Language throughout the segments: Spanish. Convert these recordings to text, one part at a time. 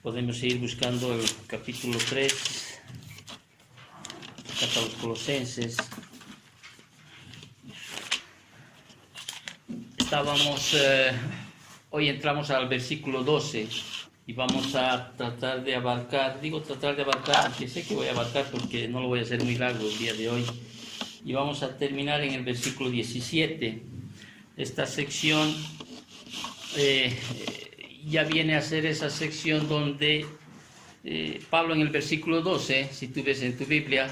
Podemos seguir buscando el capítulo 3, carta a los Colosenses. Hoy entramos al versículo 12 y vamos a tratar de abarcar, aunque sé que voy a abarcar porque no lo voy a hacer muy largo el día de hoy. Y vamos a terminar en el versículo 17. Esta sección ya viene a ser esa sección donde Pablo en el versículo 12, si tú ves en tu Biblia,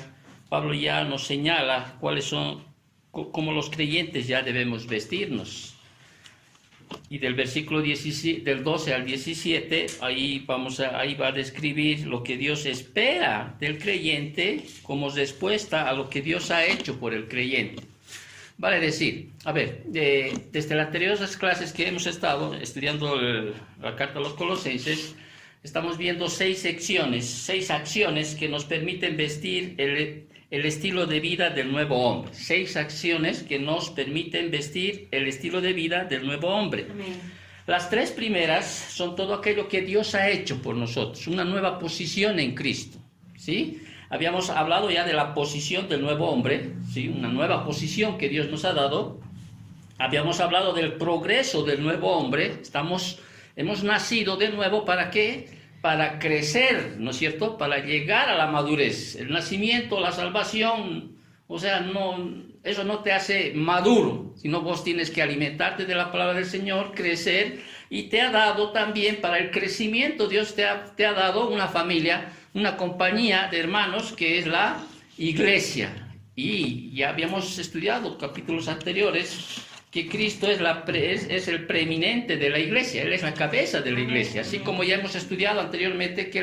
Pablo ya nos señala cuáles son, cómo los creyentes ya debemos vestirnos. Y del versículo 17, del 12 al 17, ahí va a describir lo que Dios espera del creyente como respuesta a lo que Dios ha hecho por el creyente. Vale decir, desde las anteriores clases que hemos estado estudiando la carta a los Colosenses, estamos viendo 6 acciones que nos permiten vestir el estilo de vida del nuevo hombre. 6 acciones que nos permiten vestir el estilo de vida del nuevo hombre. Amén. Las 3 primeras son todo aquello que Dios ha hecho por nosotros, una nueva posición en Cristo, ¿sí? Habíamos hablado ya de la posición del nuevo hombre, ¿sí? Una nueva posición que Dios nos ha dado. Habíamos hablado del progreso del nuevo hombre. Hemos nacido de nuevo, ¿para qué? Para crecer, ¿no es cierto? Para llegar a la madurez. El nacimiento, la salvación, eso no te hace maduro, sino vos tienes que alimentarte de la palabra del Señor, crecer, y te ha dado también para el crecimiento, Dios te ha dado una familia, una compañía de hermanos que es la iglesia. Y ya habíamos estudiado capítulos anteriores que Cristo es el preeminente de la iglesia, Él es la cabeza de la iglesia, así como ya hemos estudiado anteriormente que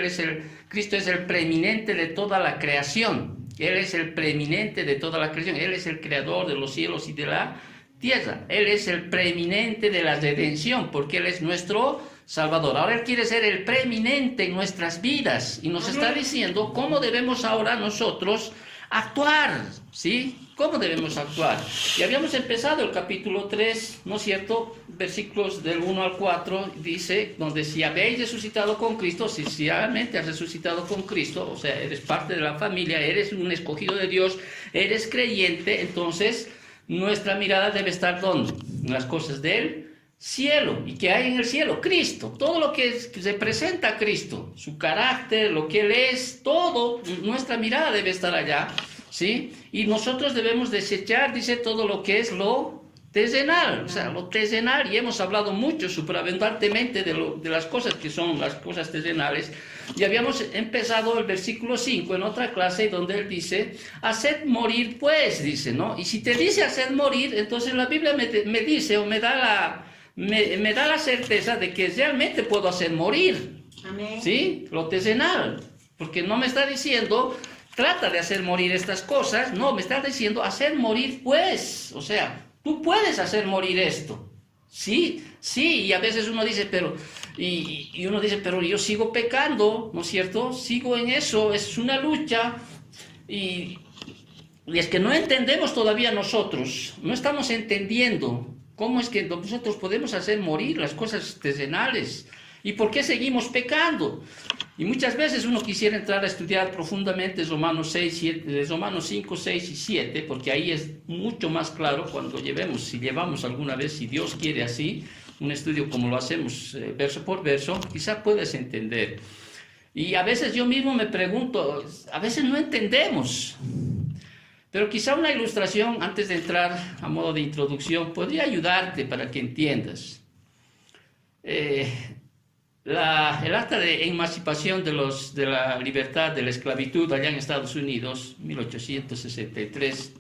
Cristo es el preeminente de toda la creación, Él es el preeminente de toda la creación, Él es el creador de los cielos y de la tierra, Él es el preeminente de la redención, porque Él es nuestro Salvador. Ahora Él quiere ser el preeminente en nuestras vidas y nos está diciendo cómo debemos ahora nosotros actuar, ¿sí? ¿Cómo debemos actuar? Y habíamos empezado el capítulo 3, ¿no es cierto? Versículos del 1 al 4, dice, donde si habéis resucitado con Cristo, si realmente has resucitado con Cristo, o sea, eres parte de la familia, eres un escogido de Dios, eres creyente, entonces nuestra mirada debe estar ¿dónde? En las cosas del cielo. ¿Y qué hay en el cielo? Cristo. Todo lo que representa a Cristo, su carácter, lo que Él es, todo, nuestra mirada debe estar allá, ¿sí? Y nosotros debemos desechar, dice, todo lo que es lo terrenal, lo terrenal, y hemos hablado mucho, superabundantemente de las cosas que son las cosas terrenales, y habíamos empezado el versículo 5 en otra clase, donde él dice, haced morir pues, dice, ¿no? Y si te dice haced morir, entonces la Biblia me dice, o me da la certeza de que realmente puedo hacer morir. Amén. ¿Sí? Lo terrenal, porque no me está diciendo trata de hacer morir estas cosas, no, me está diciendo hacer morir pues, o sea, tú puedes hacer morir esto, sí, y a veces uno dice, pero yo sigo pecando, ¿no es cierto? Sigo en eso, es una lucha, y es que no entendemos todavía nosotros, no estamos entendiendo cómo es que nosotros podemos hacer morir las cosas terrenales, y por qué seguimos pecando. Y muchas veces uno quisiera entrar a estudiar profundamente Romanos 5, 6 y 7, porque ahí es mucho más claro cuando si llevamos alguna vez, si Dios quiere así, un estudio como lo hacemos verso por verso, quizá puedas entender. Y a veces yo mismo me pregunto, a veces no entendemos, pero quizá una ilustración antes de entrar a modo de introducción podría ayudarte para que entiendas. El acta de emancipación de la libertad de la esclavitud allá en Estados Unidos, 1863,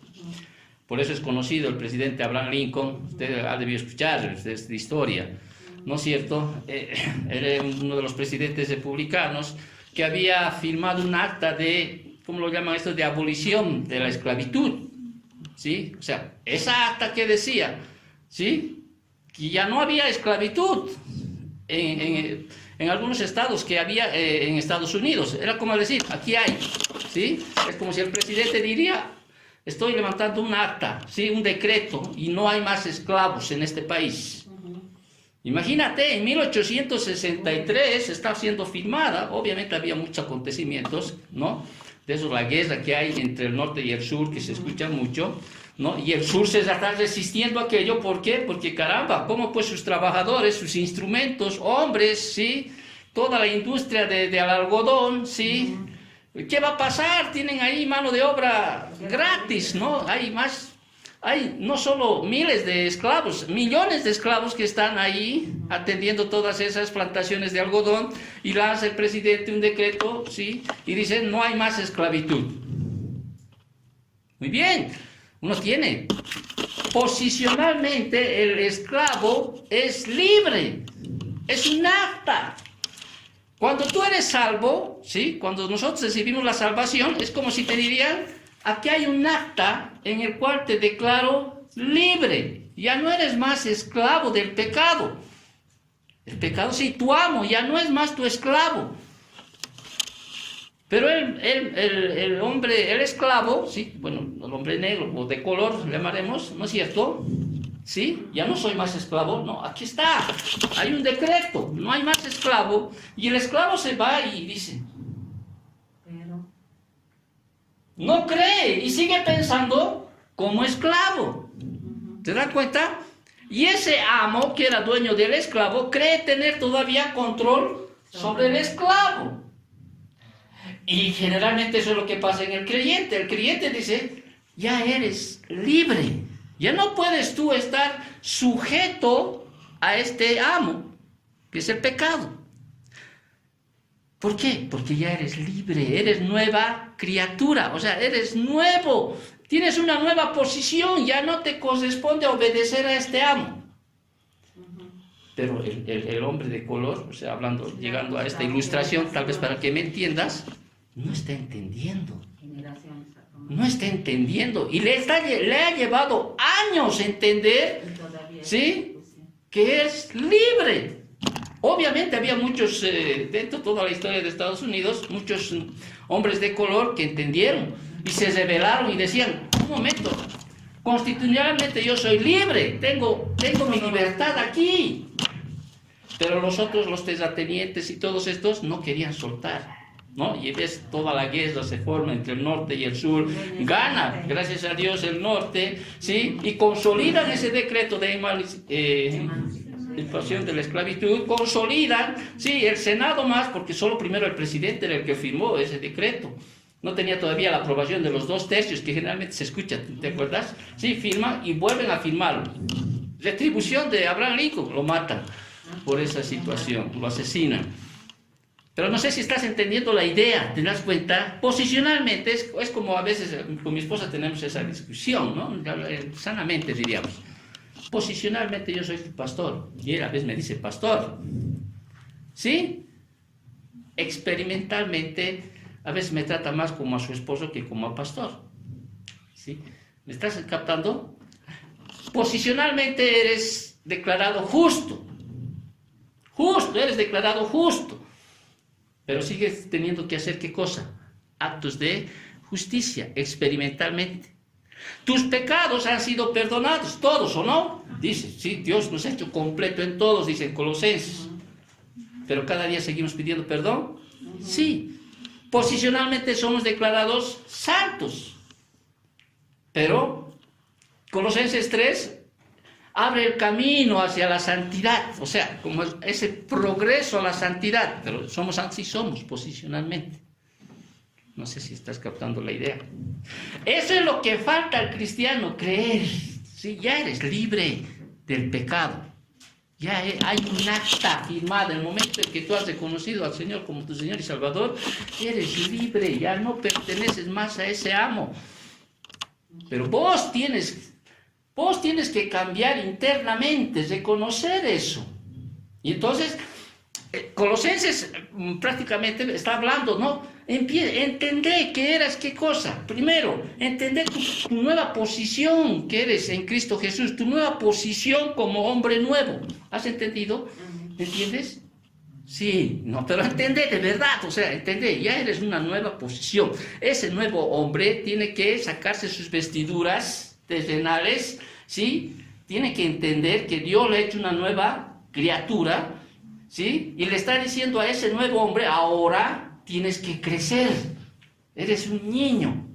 por eso es conocido el presidente Abraham Lincoln, usted ha debido escuchar de esta historia, ¿no es cierto? Era uno de los presidentes republicanos que había firmado un acta de, ¿cómo lo llaman esto?, de abolición de la esclavitud, ¿sí? O sea, esa acta que decía, ¿sí?, que ya no había esclavitud en algunos estados que había en Estados Unidos. Era como decir, aquí hay, ¿sí? Es como si el presidente diría, estoy levantando un acta, ¿sí?, un decreto, y no hay más esclavos en este país. Imagínate, en 1863 está siendo firmada, obviamente había muchos acontecimientos, ¿no? De eso, la guerra que hay entre el norte y el sur, que se escucha mucho, ¿no? Y el sur se está resistiendo a aquello, ¿por qué? Porque caramba, ¿cómo pues sus trabajadores, sus instrumentos, hombres, ¿sí? Toda la industria del algodón, ¿sí? ¿Qué va a pasar? Tienen ahí mano de obra gratis, ¿no? Hay no solo miles de esclavos, millones de esclavos que están ahí atendiendo todas esas plantaciones de algodón, y lanza el presidente un decreto, ¿sí? Y dice, no hay más esclavitud. Muy bien, uno tiene. Posicionalmente el esclavo es libre, es un acta. Cuando tú eres salvo, ¿sí? Cuando nosotros recibimos la salvación, es como si te dirían, aquí hay un acta en el cual te declaro libre. Ya no eres más esclavo del pecado. El pecado sí, tu amo, ya no es más tu esclavo. Pero el hombre, el esclavo, ¿sí? Bueno, el hombre negro o de color, le llamaremos, ¿no es cierto? ¿Sí? Ya no soy más esclavo, no, aquí está, hay un decreto, no hay más esclavo, y el esclavo se va y dice, pero no cree y sigue pensando como esclavo. ¿Te das cuenta? Y ese amo que era dueño del esclavo cree tener todavía control sobre el esclavo. Y generalmente eso es lo que pasa en el creyente. El creyente dice, ya eres libre. Ya no puedes tú estar sujeto a este amo, que es el pecado. ¿Por qué? Porque ya eres libre, eres nueva criatura, o sea, eres nuevo, tienes una nueva posición, ya no te corresponde obedecer a este amo. Pero el hombre de color, o sea, llegando a esta ilustración, tal vez para que me entiendas, no está entendiendo. No está entendiendo, y le ha llevado años entender, ¿sí? Que es libre. Obviamente había muchos, dentro de toda la historia de Estados Unidos, muchos hombres de color que entendieron y se rebelaron y decían, un momento, constitucionalmente yo soy libre, tengo mi libertad aquí. Pero los otros, los terratenientes y todos estos, no querían soltar, ¿no? Y ves, toda la guerra se forma entre el norte y el sur, gana, gracias a Dios, el norte, ¿sí? Y consolidan ese decreto de emancipación de la esclavitud, consolidan, sí, el Senado más, porque solo primero el presidente era el que firmó ese decreto, no tenía todavía la aprobación de los 2/3, que generalmente se escucha, ¿te acuerdas? Sí, firman y vuelven a firmarlo. Retribución de Abraham Lincoln, lo matan por esa situación, lo asesinan. Pero no sé si estás entendiendo la idea, ¿te das cuenta? Posicionalmente es como a veces con mi esposa tenemos esa discusión, ¿no? Sanamente diríamos. Posicionalmente yo soy pastor, y él a veces me dice pastor, ¿sí? Experimentalmente a veces me trata más como a su esposo que como a pastor, ¿sí? ¿Me estás captando? Posicionalmente eres declarado justo, eres declarado justo. Pero sigues teniendo que hacer, ¿qué cosa? Actos de justicia, experimentalmente. Tus pecados han sido perdonados, todos, ¿o no? Dice, sí, Dios nos ha hecho completo en todos, dicen Colosenses. Pero cada día seguimos pidiendo perdón. Sí. Posicionalmente somos declarados santos. Pero Colosenses 3 abre el camino hacia la santidad, o sea, como ese progreso a la santidad, pero así somos posicionalmente. No sé si estás captando la idea. Eso es lo que falta al cristiano, creer. Sí, ya eres libre del pecado. Ya hay un acta firmada. En el momento en que tú has reconocido al Señor como tu Señor y Salvador, eres libre, ya no perteneces más a ese amo. Pero vos tienes que cambiar internamente, reconocer eso. Y entonces, Colosenses prácticamente está hablando, ¿no? Entender que eras qué cosa. Primero, entender tu nueva posición que eres en Cristo Jesús, tu nueva posición como hombre nuevo. ¿Has entendido? ¿Entiendes? Sí, no, pero entender de verdad, o sea, entender, ya eres una nueva posición. Ese nuevo hombre tiene que sacarse sus vestiduras terrenales, ¿sí? Tiene que entender que Dios le ha hecho una nueva criatura, ¿sí? Y le está diciendo a ese nuevo hombre, ahora tienes que crecer, eres un niño.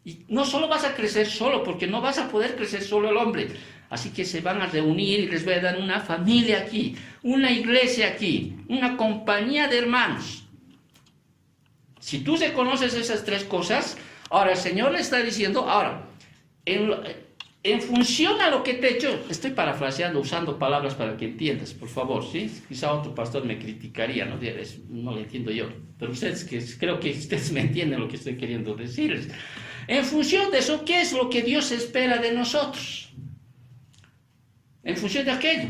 Y no solo vas a crecer solo, porque no vas a poder crecer solo el hombre. Así que se van a reunir y les voy a dar una familia aquí, una iglesia aquí, una compañía de hermanos. Si tú reconoces esas tres cosas, ahora el Señor le está diciendo, ahora, en función a lo que te he hecho, estoy parafraseando, usando palabras para que entiendas, por favor, ¿sí? Quizá otro pastor me criticaría, no, no lo entiendo yo, pero creo que ustedes me entienden lo que estoy queriendo decirles. En función de eso, ¿qué es lo que Dios espera de nosotros? En función de aquello.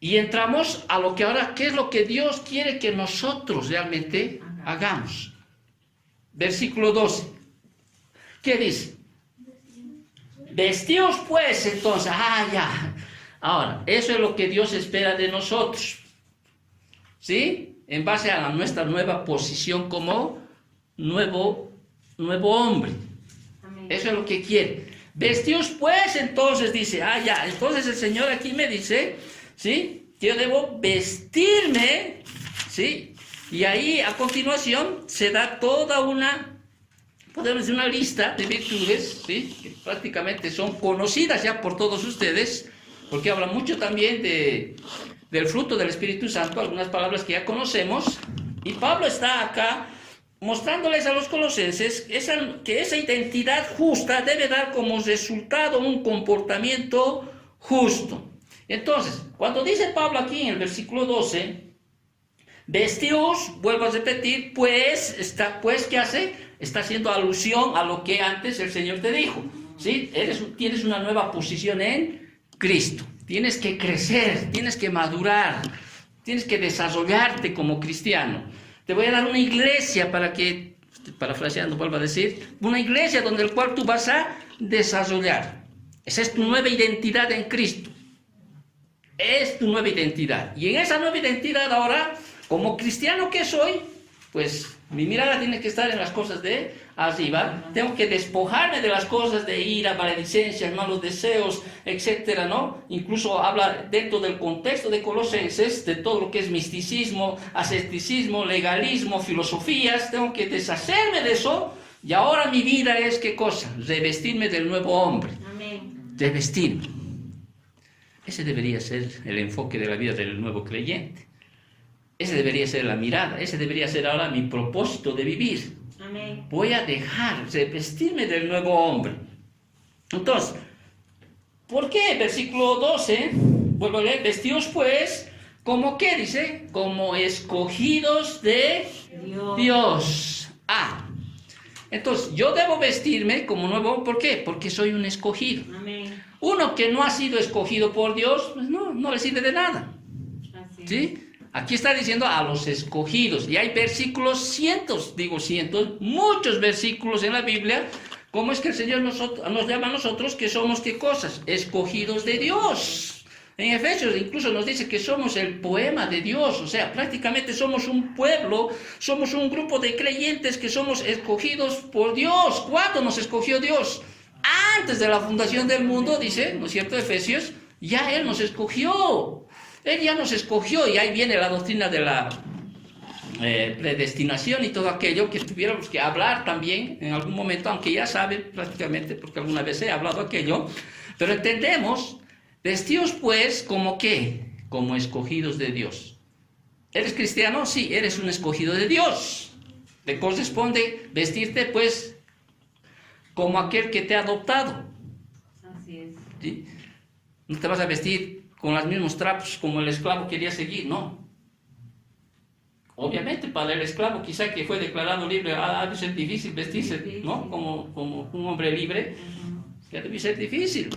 Y entramos a lo que ahora, ¿qué es lo que Dios quiere que nosotros realmente hagamos? Versículo 12. ¿Qué dice? Vestíos pues entonces, ya. Ahora, eso es lo que Dios espera de nosotros. ¿Sí? En base a nuestra nueva posición como nuevo hombre. Amén. Eso es lo que quiere. Vestíos pues entonces, dice, ya. Entonces el Señor aquí me dice, ¿sí? Que yo debo vestirme, ¿sí? Y ahí a continuación se da toda podemos decir, una lista de virtudes, ¿sí? Que prácticamente son conocidas ya por todos ustedes, porque habla mucho también del fruto del Espíritu Santo, algunas palabras que ya conocemos, y Pablo está acá mostrándoles a los colosenses que esa identidad justa debe dar como resultado un comportamiento justo. Entonces, cuando dice Pablo aquí en el versículo 12, vestíos, vuelvo a repetir, pues, ¿qué hace? Está haciendo alusión a lo que antes el Señor te dijo, ¿sí? Tienes una nueva posición en Cristo, tienes que crecer, tienes que madurar, tienes que desarrollarte como cristiano. Te voy a dar una iglesia parafraseando, vuelvo a decir, una iglesia donde el cual tú vas a desarrollar. Esa es tu nueva identidad en Cristo. Es tu nueva identidad. Y en esa nueva identidad ahora, como cristiano que soy, pues mi mirada tiene que estar en las cosas de arriba. Tengo que despojarme de las cosas de ira, maledicencia, malos deseos, etcétera, ¿no? Incluso habla dentro del contexto de Colosenses de todo lo que es misticismo, asceticismo, legalismo, filosofías. Tengo que deshacerme de eso. Y ahora mi vida es, ¿qué cosa? Revestirme del nuevo hombre. Amén. Revestirme. Ese debería ser el enfoque de la vida del nuevo creyente. Ese debería ser la mirada, ese debería ser ahora mi propósito de vivir. Amén. Voy a dejar de vestirme del nuevo hombre. Entonces, ¿por qué? Versículo 12, vuelvo a leer, vestíos pues, ¿como qué dice? Como escogidos de Dios. Entonces, yo debo vestirme como nuevo, ¿por qué? Porque soy un escogido. Amén. Uno que no ha sido escogido por Dios, pues no le sirve de nada. ¿Sí? Aquí está diciendo a los escogidos, y hay versículos, muchos versículos en la Biblia, cómo es que el Señor nos llama a nosotros que somos, ¿qué cosas? Escogidos de Dios. En Efesios incluso nos dice que somos el poema de Dios, o sea, prácticamente somos un pueblo, somos un grupo de creyentes que somos escogidos por Dios. ¿Cuándo nos escogió Dios? Antes de la fundación del mundo, dice, ¿no es cierto, Efesios? Ya Él nos escogió. Él ya nos escogió, y ahí viene la doctrina de la predestinación y todo aquello que tuviéramos que hablar también en algún momento, aunque ya saben prácticamente, porque alguna vez he hablado aquello, pero entendemos, vestíos pues como ¿qué? Como escogidos de Dios. ¿Eres cristiano? Sí, eres un escogido de Dios. Te corresponde vestirte pues como aquel que te ha adoptado. Así es. ¿Sí? No te vas a vestir con los mismos trapos como el esclavo quería seguir, no. Obviamente para el esclavo quizá que fue declarado libre ha de ser difícil vestirse, ¿no? Como un hombre libre, que debe ser difícil.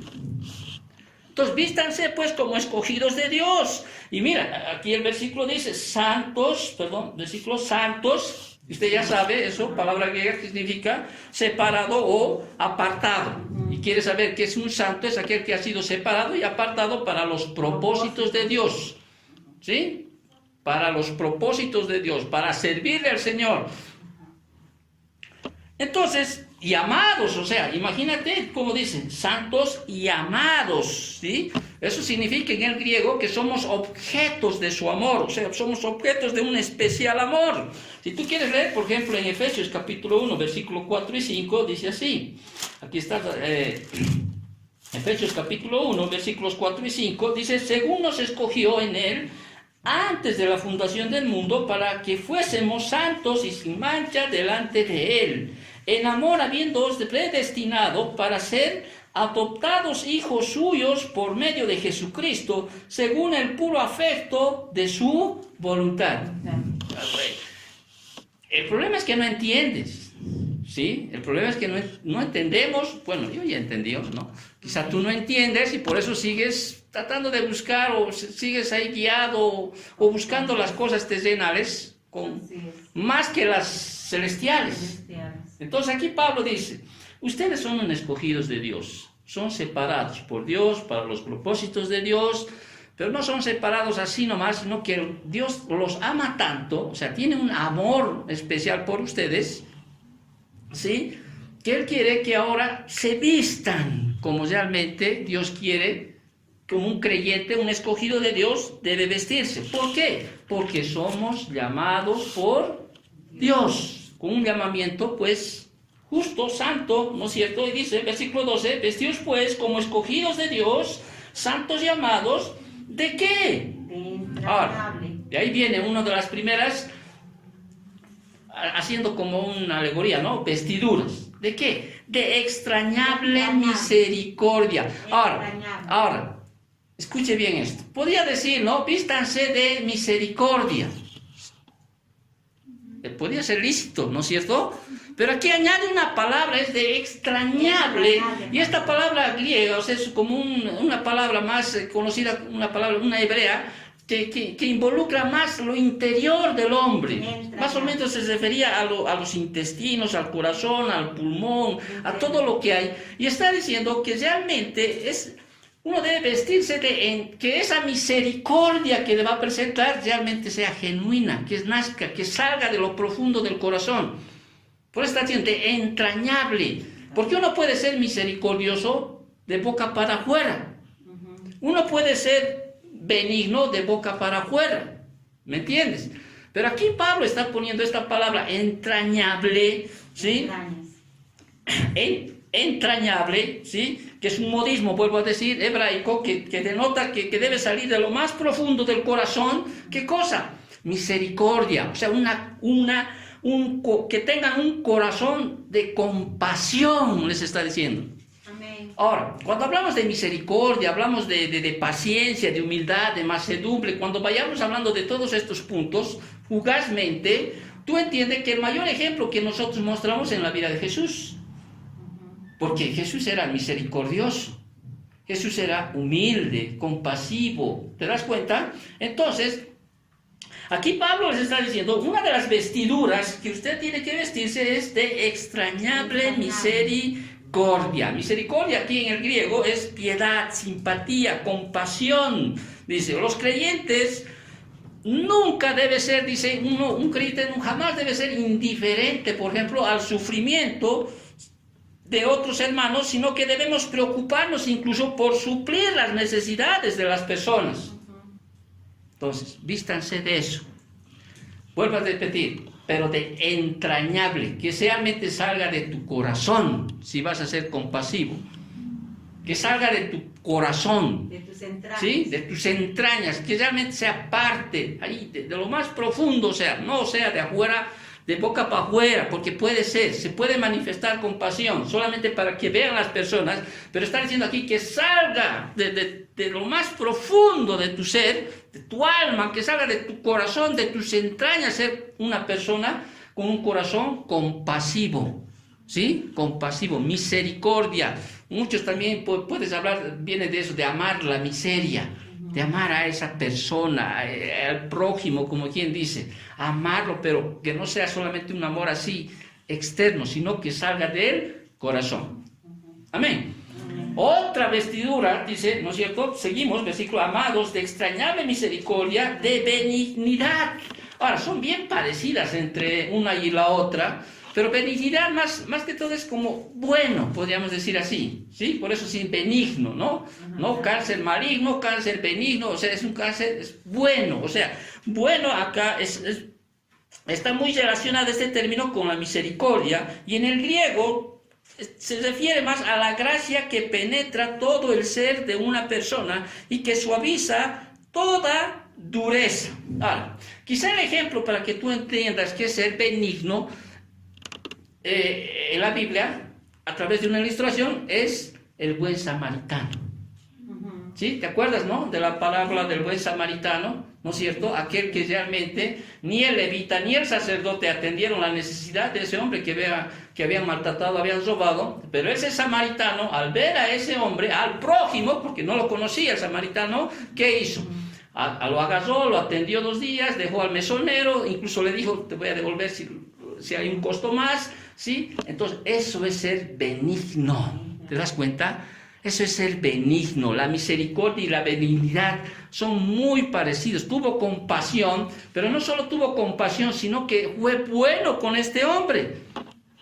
Entonces vístanse pues como escogidos de Dios. Y mira, aquí el versículo dice versículo santos. Usted ya sabe eso, palabra griega que significa separado o apartado. Y quiere saber que es un santo, es aquel que ha sido separado y apartado para los propósitos de Dios. ¿Sí? Para los propósitos de Dios, para servirle al Señor. Entonces, y amados, o sea, imagínate cómo dicen, santos y amados, ¿sí? Eso significa en el griego que somos objetos de su amor, o sea, somos objetos de un especial amor. Si tú quieres leer, por ejemplo, en Efesios capítulo 1, versículo 4 y 5, dice así, aquí está, Efesios capítulo 1, versículos 4 y 5, dice, según nos escogió en él, antes de la fundación del mundo, para que fuésemos santos y sin mancha delante de él, en amor habiéndoos predestinado para ser adoptados hijos suyos por medio de Jesucristo, según el puro afecto de su voluntad. El problema es que no entiendes, ¿sí? El problema es que no entendemos. Bueno, yo ya entendí, ¿no? Quizá tú no entiendes y por eso sigues tratando de buscar o sigues ahí guiado o buscando las cosas terrenales más que las celestiales. Entonces aquí Pablo dice, ustedes son escogidos de Dios, son separados por Dios para los propósitos de Dios, pero no son separados así nomás, sino que Dios los ama tanto, o sea, tiene un amor especial por ustedes, ¿sí? Que Él quiere que ahora se vistan como realmente Dios quiere, como un creyente, un escogido de Dios debe vestirse. ¿Por qué? Porque somos llamados por Dios, con un llamamiento pues justo, santo, ¿no es cierto? Y dice, versículo 12, vestidos pues como escogidos de Dios, santos y amados, ¿de qué? Ahora, de ahí viene una de las primeras, haciendo como una alegoría, ¿no? Vestiduras. ¿De qué? De extrañable misericordia. Ahora, escuche bien esto. Podría decir, ¿no? Vístanse de misericordia. Podría ser lícito, ¿no es cierto? Pero aquí añade una palabra, es de extrañable. Y esta palabra griega, o sea, es como una palabra más conocida, una hebrea, que involucra más lo interior del hombre. Más o menos se refería a los intestinos, al corazón, al pulmón, a todo lo que hay. Y está diciendo que realmente uno debe vestirse que esa misericordia que le va a presentar realmente sea genuina, que nazca, que salga de lo profundo del corazón. Por eso está diciendo entrañable. Porque uno puede ser misericordioso de boca para afuera. Uno puede ser benigno de boca para afuera, ¿me entiendes? Pero aquí Pablo está poniendo esta palabra entrañable, ¿sí? Entrañable, ¿sí? Que es un modismo, vuelvo a decir, hebraico, que denota que debe salir de lo más profundo del corazón. ¿Qué cosa? Misericordia, o sea, que tengan un corazón de compasión, les está diciendo. Ahora, cuando hablamos de misericordia, hablamos de paciencia, de humildad, de mansedumbre, cuando vayamos hablando de todos estos puntos, fugazmente, tú entiendes que el mayor ejemplo que nosotros mostramos en la vida de Jesús, porque Jesús era misericordioso, Jesús era humilde, compasivo, ¿te das cuenta? Entonces, aquí Pablo les está diciendo, una de las vestiduras que usted tiene que vestirse es de extrañable misericordia. Misericordia aquí en el griego es piedad, simpatía, compasión. Dice, los creyentes nunca debe ser, dice, un creyente jamás debe ser indiferente, por ejemplo, al sufrimiento de otros hermanos, sino que debemos preocuparnos incluso por suplir las necesidades de las personas. Entonces, vístanse de eso. Vuelvo a repetir, pero de entrañable, que realmente salga de tu corazón, si vas a ser compasivo, que salga de tu corazón, de tus entrañas, ¿sí? De tus entrañas, que realmente sea parte ahí de lo más profundo, o sea, no sea de afuera, de boca para afuera, porque se puede manifestar compasión solamente para que vean las personas, pero está diciendo aquí que salga de lo más profundo de tu ser, de tu alma, que salga de tu corazón, de tus entrañas, ser una persona con un corazón compasivo, ¿sí? Compasivo, misericordia. Muchos también puedes hablar, viene de eso, de amar la miseria, de amar a esa persona, al prójimo, como quien dice, amarlo, pero que no sea solamente un amor así externo, sino que salga del corazón. Amén. Otra vestidura, dice, ¿no es cierto? Seguimos, versículo, amados, de extrañable misericordia, de benignidad. Ahora, son bien parecidas entre una y la otra, pero benignidad más que todo es como bueno, podríamos decir así, ¿sí? Por eso sí, benigno, ¿no? No cáncer maligno, cáncer benigno, o sea, es un cáncer es bueno, o sea, bueno acá está muy relacionado este término con la misericordia, y en el griego se refiere más a la gracia que penetra todo el ser de una persona y que suaviza toda dureza. Ahora, quizá el ejemplo para que tú entiendas qué es ser benigno en la Biblia, a través de una ilustración, es el buen samaritano. ¿Sí? ¿Te acuerdas, no? De la parábola del buen samaritano, ¿no es cierto? Aquel que realmente ni el levita ni el sacerdote atendieron la necesidad de ese hombre que habían maltratado, habían robado, pero ese samaritano, al ver a ese hombre, al prójimo, porque no lo conocía el samaritano, ¿qué hizo? Lo agarró, lo atendió 2 días, dejó al mesonero, incluso le dijo, te voy a devolver si hay un costo más, ¿sí? Entonces, eso es ser benigno, ¿te das cuenta? Eso es ser benigno. La misericordia y la benignidad son muy parecidos. Tuvo compasión, pero no solo tuvo compasión, sino que fue bueno con este hombre.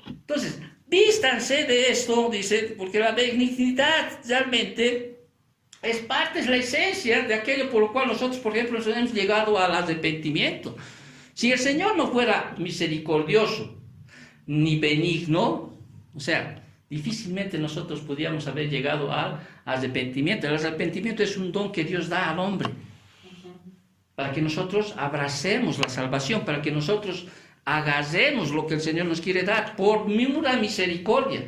Entonces, vístanse de esto, dice, porque la benignidad realmente es la esencia de aquello por lo cual nosotros, por ejemplo, hemos llegado al arrepentimiento. Si el Señor no fuera misericordioso ni benigno, o sea, difícilmente nosotros podríamos haber llegado al arrepentimiento. El arrepentimiento es un don que Dios da al hombre para que nosotros abracemos la salvación, para que nosotros agarremos lo que el Señor nos quiere dar por pura misericordia,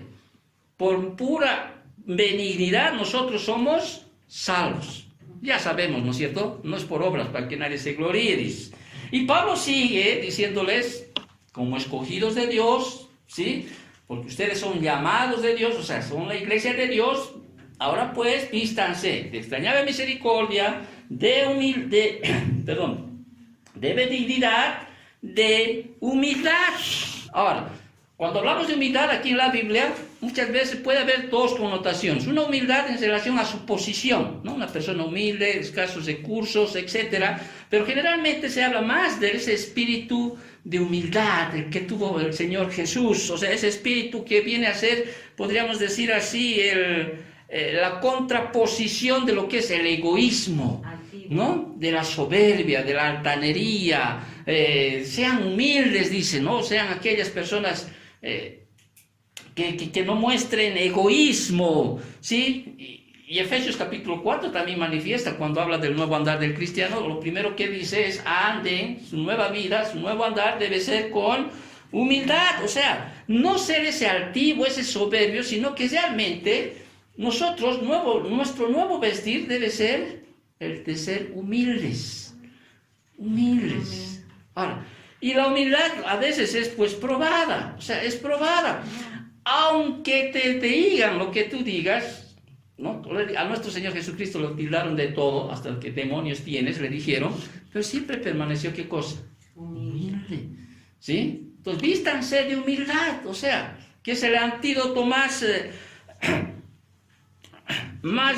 por pura benignidad. Nosotros somos salvos. Ya sabemos, ¿no es cierto? No es por obras para que nadie se gloríe, dice. Y Pablo sigue diciéndoles, como escogidos de Dios, ¿sí? Porque ustedes son llamados de Dios, o sea, son la iglesia de Dios. Ahora pues, vístanse de extrañada misericordia, de benignidad, de humildad. Ahora, cuando hablamos de humildad aquí en la Biblia, muchas veces puede haber 2 connotaciones. Una humildad en relación a su posición, ¿no? Una persona humilde, escasos recursos, etc. Pero generalmente se habla más de ese espíritu de humildad el que tuvo el Señor Jesús. O sea, ese espíritu que viene a ser, podríamos decir así, la contraposición de lo que es el egoísmo, ¿no? De la soberbia, de la altanería. Sean humildes, dice, ¿no? Sean aquellas personas que no muestren egoísmo, ¿sí? Y Efesios capítulo 4 también manifiesta, cuando habla del nuevo andar del cristiano, lo primero que dice es, anden, su nueva vida, su nuevo andar debe ser con humildad. O sea, no ser ese altivo, ese soberbio, sino que realmente nuestro nuevo vestir debe ser el de ser humildes. Humildes. Ahora, y la humildad a veces es pues probada, o sea, es probada. Aunque te digan lo que tú digas, ¿no? A nuestro Señor Jesucristo lo tildaron de todo, hasta el que demonios tienes, le dijeron, pero siempre permaneció, ¿qué cosa? Humilde, ¿sí? Entonces, vístanse de humildad, o sea, que es el antídoto más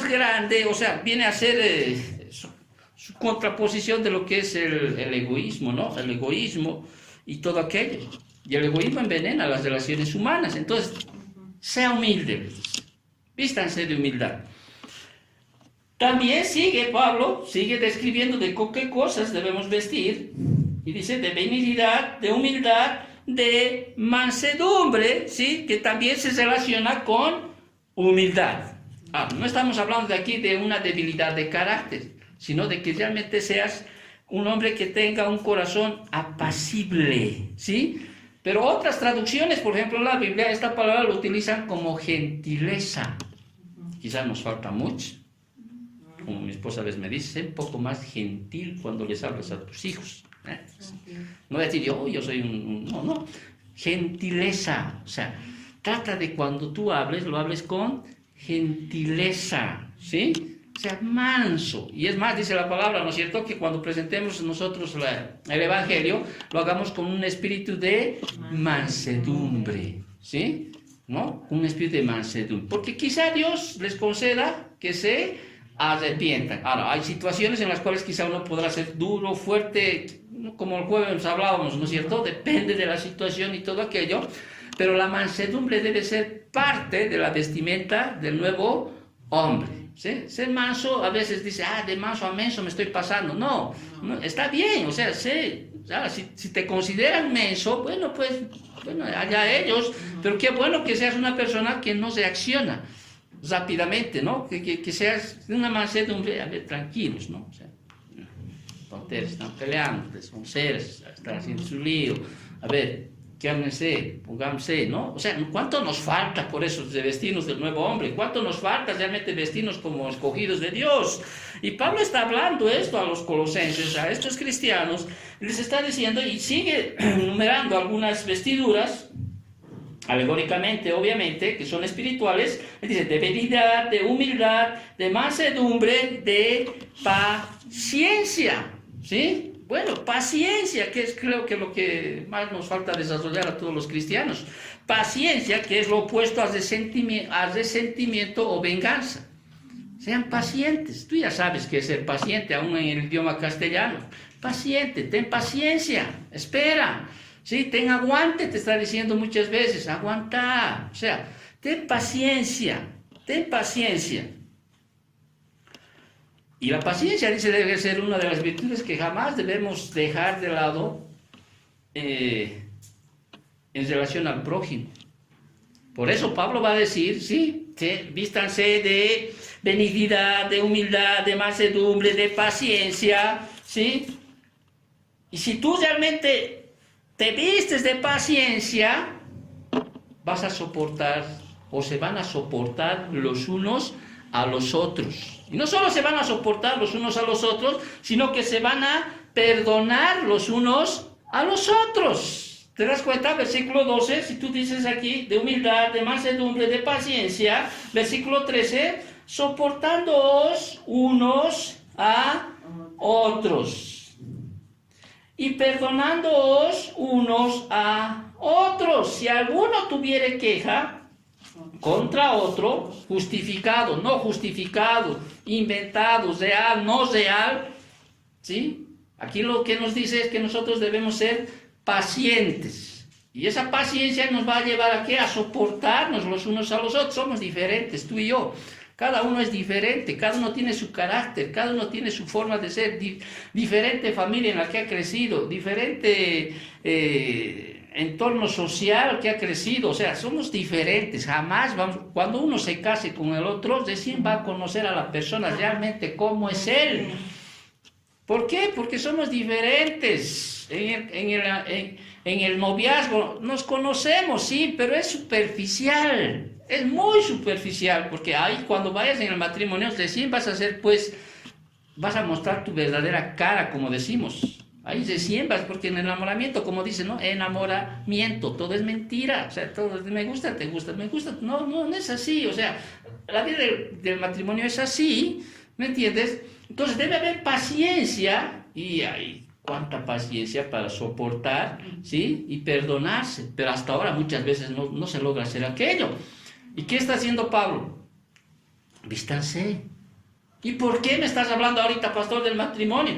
grande, o sea, viene a ser su contraposición de lo que es el egoísmo, ¿no? El egoísmo y todo aquello. Y el egoísmo envenena las relaciones humanas. Entonces, sea humilde, vístanse de humildad. También Pablo sigue describiendo de qué cosas debemos vestir, y dice de benignidad, de humildad, de mansedumbre, ¿sí? Que también se relaciona con humildad. No estamos hablando de aquí de una debilidad de carácter, sino de que realmente seas un hombre que tenga un corazón apacible, ¿sí? Pero otras traducciones, por ejemplo en la Biblia, esta palabra lo utilizan como gentileza. Quizás nos falta mucho. Como mi esposa a veces me dice, sé un poco más gentil cuando les hablas a tus hijos. No decir yo soy no. Gentileza. O sea, trata de cuando tú hables, lo hables con gentileza, ¿sí? O sea, manso. Y es más, dice la palabra, ¿no es cierto?, que cuando presentemos nosotros el Evangelio, lo hagamos con un espíritu de mansedumbre, ¿sí? ¿No? Un espíritu de mansedumbre. Porque quizá Dios les conceda que se arrepientan. Ahora, hay situaciones en las cuales quizá uno podrá ser duro, fuerte, como el jueves hablábamos, ¿no es cierto? Depende de la situación y todo aquello, pero la mansedumbre debe ser parte de la vestimenta del nuevo hombre. ¿Sí? Ser manso, a veces dice, de manso a menso me estoy pasando. No, está bien, o sea, si te consideran menso, bueno, pues, allá ellos, pero qué bueno que seas una persona que no reacciona rápidamente, ¿no? Que seas de una mansedumbre, a ver, tranquilos, ¿no? O sea, tonteras, están peleando, son seres, están haciendo su lío, a ver, quédense, pónganse, ¿no? O sea, ¿cuánto nos falta por eso de vestirnos del nuevo hombre? ¿Cuánto nos falta realmente vestirnos como escogidos de Dios? Y Pablo está hablando esto a los colosenses, a estos cristianos, les está diciendo y sigue enumerando algunas vestiduras, alegóricamente, obviamente, que son espirituales. Él dice, de benignidad, de humildad, de mansedumbre, de paciencia, ¿sí? Bueno, paciencia, que es creo que lo que más nos falta desarrollar a todos los cristianos. Paciencia, que es lo opuesto al resentimiento o venganza. Sean pacientes. Tú ya sabes qué es ser paciente, aún en el idioma castellano. Paciente, ten paciencia, espera. Sí, ten aguante, te está diciendo muchas veces, aguanta. O sea, ten paciencia, ten paciencia. Y la paciencia, dice, debe ser una de las virtudes que jamás debemos dejar de lado en relación al prójimo. Por eso Pablo va a decir, sí, vístanse de benignidad, de humildad, de mansedumbre, de paciencia, ¿sí? Y si tú realmente te vistes de paciencia, vas a soportar, o se van a soportar los unos a los otros. Y no solo se van a soportar los unos a los otros, sino que se van a perdonar los unos a los otros. ¿Te das cuenta? Versículo 12, si tú dices aquí, de humildad, de mansedumbre, de paciencia. Versículo 13, soportándoos unos a otros. Y perdonándoos unos a otros. Si alguno tuviere queja contra otro, justificado, no justificado, inventado, real, no real, ¿sí? Aquí lo que nos dice es que nosotros debemos ser pacientes. Y esa paciencia nos va a llevar a ¿qué? A soportarnos los unos a los otros. Somos diferentes, tú y yo. Cada uno es diferente, cada uno tiene su carácter, cada uno tiene su forma de ser, diferente familia en la que ha crecido, diferente entorno social que ha crecido, o sea, somos diferentes, jamás vamos, cuando uno se case con el otro, recién va a conocer a la persona realmente cómo es él. ¿Por qué? Porque somos diferentes. En el noviazgo nos conocemos, sí, pero es superficial, es muy superficial, porque ahí cuando vayas en el matrimonio, recién vas a hacer, pues, vas a mostrar tu verdadera cara, como decimos. Ahí recién vas, porque en el enamoramiento, como dicen, ¿no? Enamoramiento, todo es mentira, o sea, todo es me gusta, te gusta, me gusta, no es así, o sea, la vida del matrimonio es así, ¿me entiendes? Entonces debe haber paciencia, y hay cuánta paciencia para soportar, ¿sí? Y perdonarse, pero hasta ahora muchas veces no se logra hacer aquello. ¿Y qué está haciendo Pablo? Vístanse. ¿Y por qué me estás hablando ahorita, pastor, del matrimonio?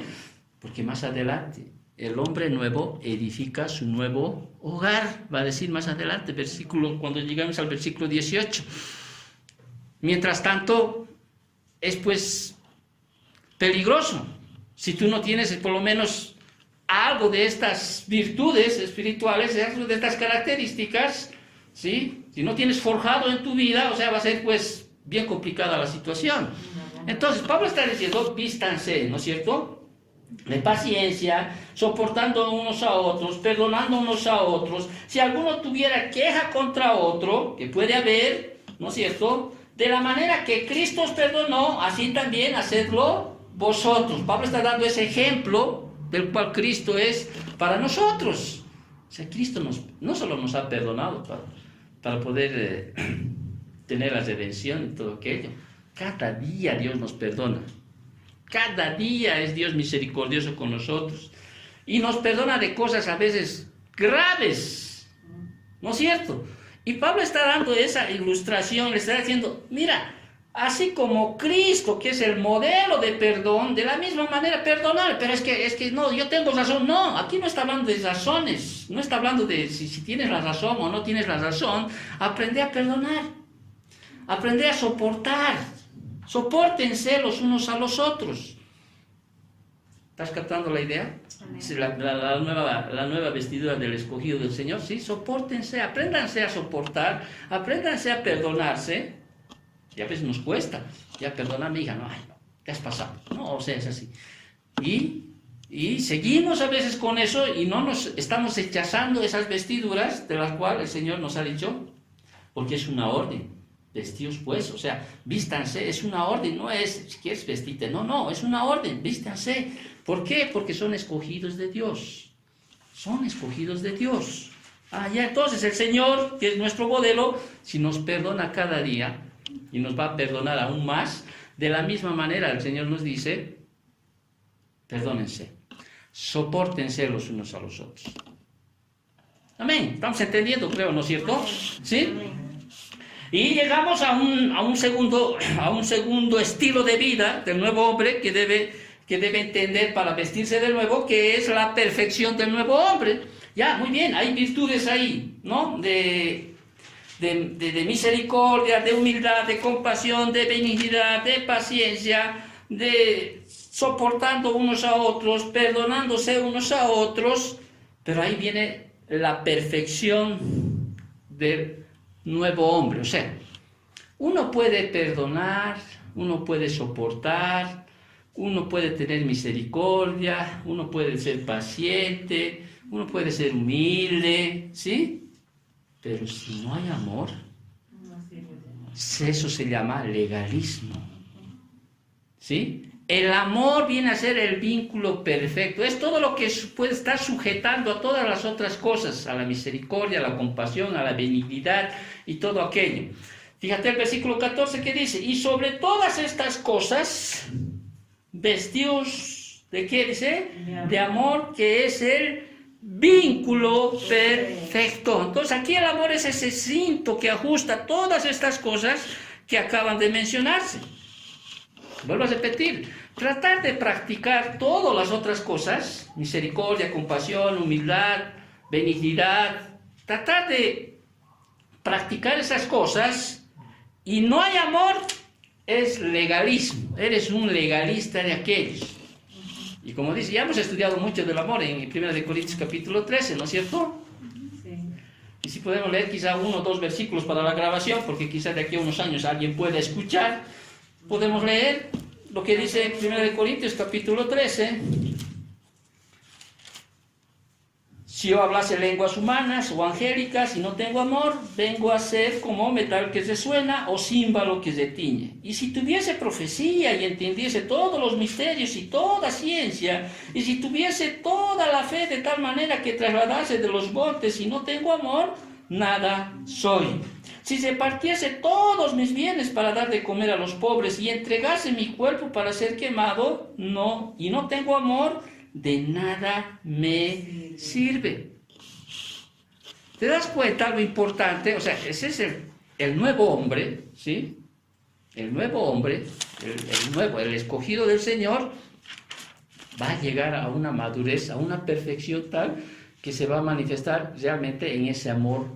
Porque más adelante el hombre nuevo edifica su nuevo hogar, va a decir más adelante, cuando llegamos al versículo 18. Mientras tanto, es pues peligroso. Si tú no tienes por lo menos algo de estas virtudes espirituales, algo de estas características, ¿sí? Si no tienes forjado en tu vida, o sea, va a ser pues bien complicada la situación. Entonces, Pablo está diciendo, vístanse, ¿no es cierto?, de paciencia, soportando unos a otros, perdonando unos a otros. Si alguno tuviera queja contra otro, que puede haber, ¿no es cierto?, de la manera que Cristo os perdonó, así también hacedlo vosotros. Pablo está dando ese ejemplo del cual Cristo es para nosotros. O sea, Cristo no solo nos ha perdonado para poder tener la redención y todo aquello. Cada día Dios nos perdona. Cada día es Dios misericordioso con nosotros. Y nos perdona de cosas a veces graves. ¿No es cierto? Y Pablo está dando esa ilustración, le está diciendo, mira, así como Cristo, que es el modelo de perdón, de la misma manera perdonar. Pero es que no, yo tengo razón. No, aquí no está hablando de razones, no está hablando de si tienes la razón o no tienes la razón. Aprende a perdonar, aprende a soportar. Sopórtense los unos a los otros. ¿Estás captando la idea? Sí, la nueva vestidura del escogido del Señor. Sí, sopórtense, apréndanse a soportar, apréndanse a perdonarse. Y a veces nos cuesta, ya perdona a mi hija, no, ay, no, te has pasado, no, o sea, es así. Y seguimos a veces con eso y no nos estamos rechazando esas vestiduras de las cuales el Señor nos ha dicho, porque es una orden, vestidos pues, o sea, vístanse, es una orden, no es, si quieres vestirte, no, es una orden, vístanse. ¿Por qué? Porque son escogidos de Dios, son escogidos de Dios. Ya entonces el Señor, que es nuestro modelo, si nos perdona cada día, y nos va a perdonar aún más, de la misma manera el Señor nos dice, perdónense, sopórtense los unos a los otros. Amén, estamos entendiendo, creo, ¿no es cierto? ¿Sí? Y llegamos a un segundo estilo de vida del nuevo hombre que debe entender para vestirse de nuevo, que es la perfección del nuevo hombre. Ya, muy bien, hay virtudes ahí, ¿no? De misericordia, de humildad, de compasión, de benignidad, de paciencia, de soportando unos a otros, perdonándose unos a otros, pero ahí viene la perfección del nuevo hombre. O sea, uno puede perdonar, uno puede soportar, uno puede tener misericordia, uno puede ser paciente, uno puede ser humilde, ¿sí? Pero si no hay amor, eso se llama legalismo. ¿Sí? El amor viene a ser el vínculo perfecto. Es todo lo que puede estar sujetando a todas las otras cosas, a la misericordia, a la compasión, a la benignidad y todo aquello. Fíjate el versículo 14 que dice, y sobre todas estas cosas, vestidos ¿de qué dice? De amor, que es el vínculo perfecto. Entonces aquí el amor es ese cinto que ajusta todas estas cosas que acaban de mencionarse. Vuelvo a repetir, tratar de practicar todas las otras cosas, misericordia, compasión, humildad, benignidad, tratar de practicar esas cosas y no hay amor, es legalismo, eres un legalista de aquellos. Y como dice, ya hemos estudiado mucho del amor en 1 Corintios capítulo 13, ¿no es cierto? Sí. Y si podemos leer quizá 1 o 2 versículos para la grabación, porque quizá de aquí a unos años alguien pueda escuchar, podemos leer lo que dice 1 Corintios capítulo 13. Si yo hablase lenguas humanas o angélicas y no tengo amor, vengo a ser como metal que resuena o címbalo que retiñe. Y si tuviese profecía y entendiese todos los misterios y toda ciencia, y si tuviese toda la fe de tal manera que trasladase de los montes y no tengo amor, nada soy. Si se partiese todos mis bienes para dar de comer a los pobres y entregase mi cuerpo para ser quemado, y no tengo amor, de nada me sirve. ¿Te das cuenta lo importante? O sea, ese es el nuevo hombre, ¿sí? El nuevo hombre, el escogido del Señor, va a llegar a una madurez, a una perfección tal que se va a manifestar realmente en ese amor,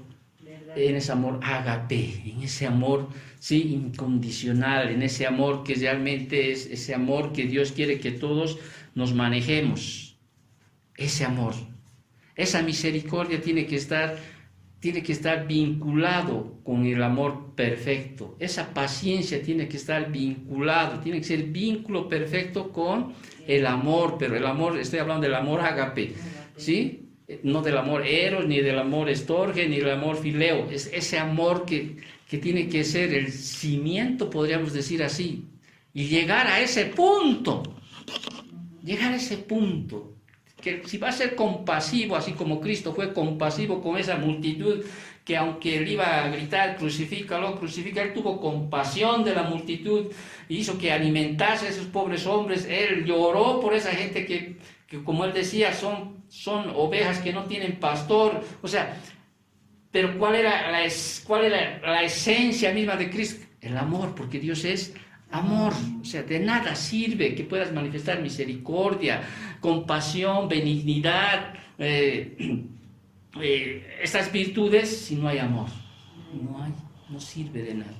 ágape, en ese amor, sí, incondicional, en ese amor que realmente es ese amor que Dios quiere que todos nos manejemos. Ese amor, esa misericordia tiene que estar vinculado con el amor perfecto. Esa paciencia tiene que estar vinculado, tiene que ser vínculo perfecto con el amor, pero el amor, estoy hablando del amor ágape, ¿sí? No del amor eros, ni del amor estorge, ni del amor fileo. Es ese amor que tiene que ser el cimiento, podríamos decir así, y llegar a ese punto, que si va a ser compasivo, así como Cristo fue compasivo con esa multitud, que aunque él iba a gritar, crucifícalo, él tuvo compasión de la multitud, hizo que alimentase a esos pobres hombres, él lloró por esa gente que como él decía, son ovejas que no tienen pastor. O sea, pero ¿cuál era la esencia misma de Cristo? El amor, porque Dios es amor. O sea, de nada sirve que puedas manifestar misericordia, compasión, benignidad, estas virtudes si no hay amor. No sirve de nada.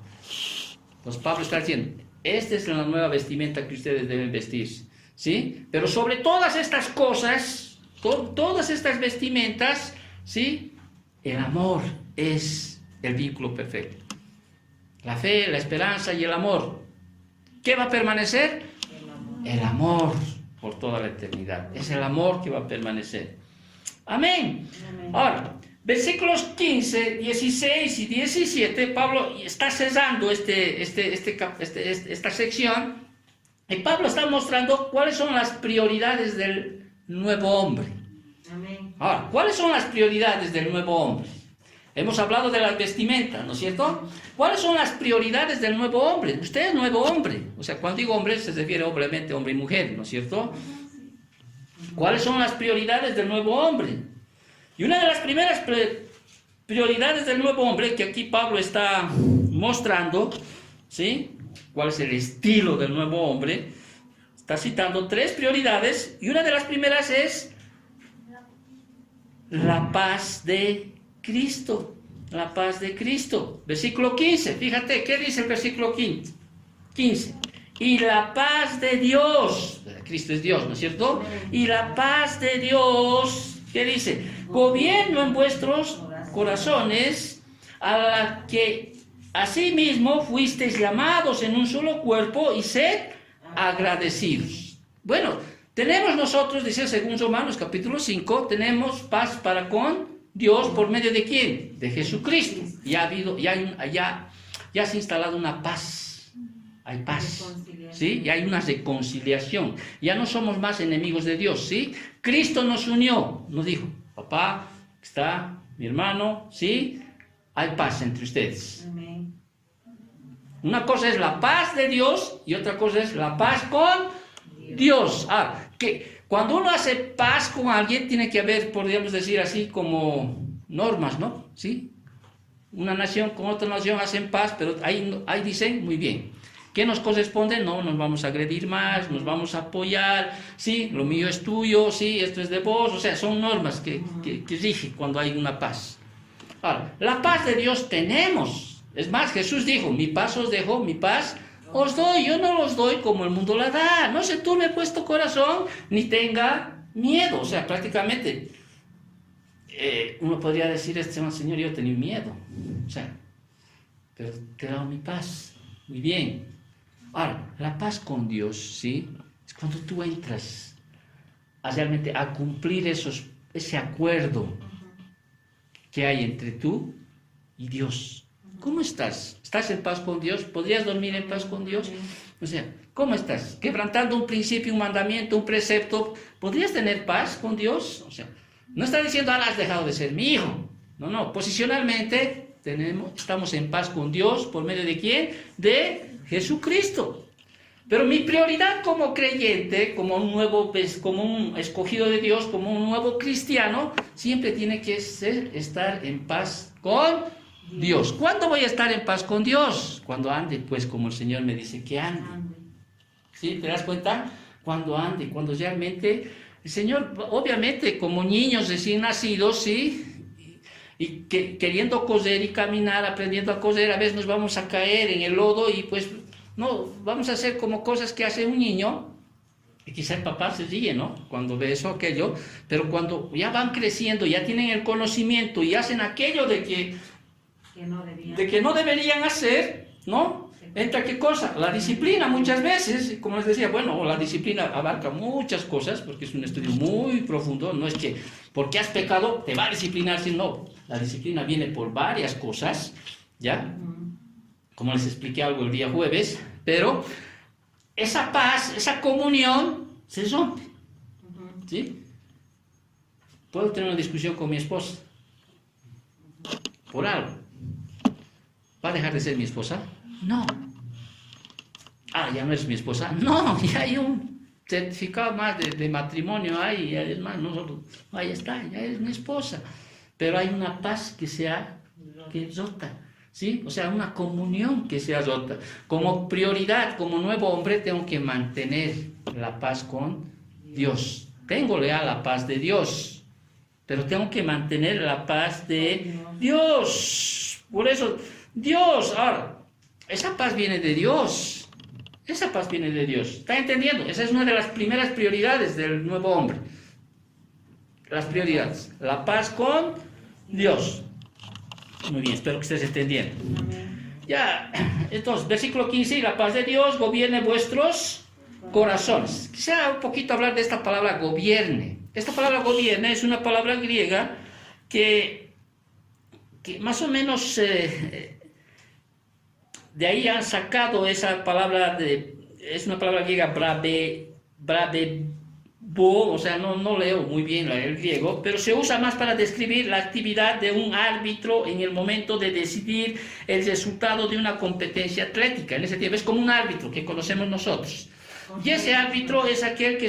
Pues Pablo está diciendo, esta es la nueva vestimenta que ustedes deben vestirse, ¿sí? Pero sobre todas estas cosas, todas estas vestimentas, ¿sí? El amor es el vínculo perfecto. La fe, la esperanza y el amor. ¿Qué va a permanecer? El amor por toda la eternidad. Es el amor que va a permanecer. Amén. Ahora, versículos 15, 16 y 17, Pablo está cesando esta sección, y Pablo está mostrando cuáles son las prioridades del nuevo hombre. Amén. Ahora, ¿cuáles son las prioridades del nuevo hombre? Hemos hablado de las vestimentas, ¿no es cierto? ¿Cuáles son las prioridades del nuevo hombre? Usted es nuevo hombre. O sea, cuando digo hombre, se refiere obviamente a hombre y mujer, ¿no es cierto? ¿Cuáles son las prioridades del nuevo hombre? Y una de las primeras prioridades del nuevo hombre que aquí Pablo está mostrando, ¿sí? ¿Cuál es el estilo del nuevo hombre? Está citando 3 prioridades y una de las primeras es la paz de Cristo. La paz de Cristo. Versículo 15. Fíjate, ¿qué dice el versículo 15? Y la paz de Dios. Cristo es Dios, ¿no es cierto? Y la paz de Dios, ¿qué dice? Gobierno en vuestros corazones, a la que asimismo fuisteis llamados en un solo cuerpo, y sed agradecidos. Bueno, tenemos nosotros, dice según Romanos capítulo 5, tenemos paz para con Dios por medio de ¿quién? De Jesucristo. Ya se ha instalado una paz. Hay paz. ¿Sí? Ya hay una reconciliación. Ya no somos más enemigos de Dios. ¿Sí? Cristo nos unió. Nos dijo, papá, está mi hermano, ¿sí? Hay paz entre ustedes. Amén. Una cosa es la paz de Dios y otra cosa es la paz con Dios. Que cuando uno hace paz con alguien tiene que haber, podríamos decir así, como normas, ¿no? ¿Sí? Una nación con otra nación hacen paz, pero ahí dicen, muy bien, ¿qué nos corresponde? No nos vamos a agredir más, nos vamos a apoyar, ¿sí? Lo mío es tuyo, ¿sí? Esto es de vos, o sea, son normas que rigen cuando hay una paz. Ahora, la paz de Dios tenemos. Es más, Jesús dijo, mi paz os dejo, mi paz os doy, yo no los doy como el mundo la da. No se turbe vuestro corazón, ni tenga miedo. O sea, prácticamente, uno podría decir, Señor, yo he tenido miedo. O sea, pero te he dado mi paz. Muy bien. Ahora, la paz con Dios, ¿sí? Es cuando tú entras realmente a cumplir ese acuerdo que hay entre tú y Dios. ¿Cómo estás? ¿Estás en paz con Dios? ¿Podrías dormir en paz con Dios? O sea, ¿cómo estás? Quebrantando un principio, un mandamiento, un precepto, ¿podrías tener paz con Dios? O sea, no está diciendo, has dejado de ser mi hijo. No, posicionalmente estamos en paz con Dios, ¿por medio de quién? De Jesucristo. Pero mi prioridad como creyente, como un escogido de Dios, como un nuevo cristiano, siempre tiene que ser estar en paz con Dios. ¿Cuándo voy a estar en paz con Dios? Cuando ande, pues, como el Señor me dice que ande. ¿Sí? ¿Te das cuenta? Cuando ande, cuando realmente el Señor, obviamente, como niños recién nacidos, ¿sí? Y queriendo coser y caminar, aprendiendo a coser, a veces nos vamos a caer en el lodo y pues no, vamos a hacer como cosas que hace un niño, y quizá el papá se ríe, ¿no? Cuando ve eso, aquello, pero cuando ya van creciendo, ya tienen el conocimiento y hacen aquello de que no deberían hacer, ¿no? ¿Entra qué cosa? La disciplina muchas veces, como les decía, bueno, la disciplina abarca muchas cosas, porque es un estudio muy profundo, no es que porque has pecado te va a disciplinar, sino la disciplina viene por varias cosas, ¿ya? Como les expliqué algo el día jueves, pero esa paz, esa comunión se rompe, ¿sí? Puedo tener una discusión con mi esposa por algo. ¿Va a dejar de ser mi esposa? No. Ya no es mi esposa. No, ya hay un certificado más de matrimonio ahí, es más, ahí está, ya es mi esposa. Pero hay una paz que rota. ¿sí? O sea, una comunión que sea rota. Como prioridad, como nuevo hombre, tengo que mantener la paz con Dios. Tengo ya la paz de Dios, pero tengo que mantener la paz de Dios. Por eso, Dios, ahora, esa paz viene de Dios. Esa paz viene de Dios. ¿Está entendiendo? Esa es una de las primeras prioridades del nuevo hombre. Las prioridades. La paz con Dios. Muy bien, espero que estés entendiendo. Ya, entonces, versículo 15, y la paz de Dios gobierne vuestros corazones. Quisiera un poquito hablar de esta palabra gobierne. Esta palabra gobierne es una palabra griega que más o menos de ahí han sacado esa palabra, es una palabra griega bradebo, o sea, no leo muy bien el griego, pero se usa más para describir la actividad de un árbitro en el momento de decidir el resultado de una competencia atlética. En ese tiempo es como un árbitro que conocemos nosotros. Y ese árbitro es aquel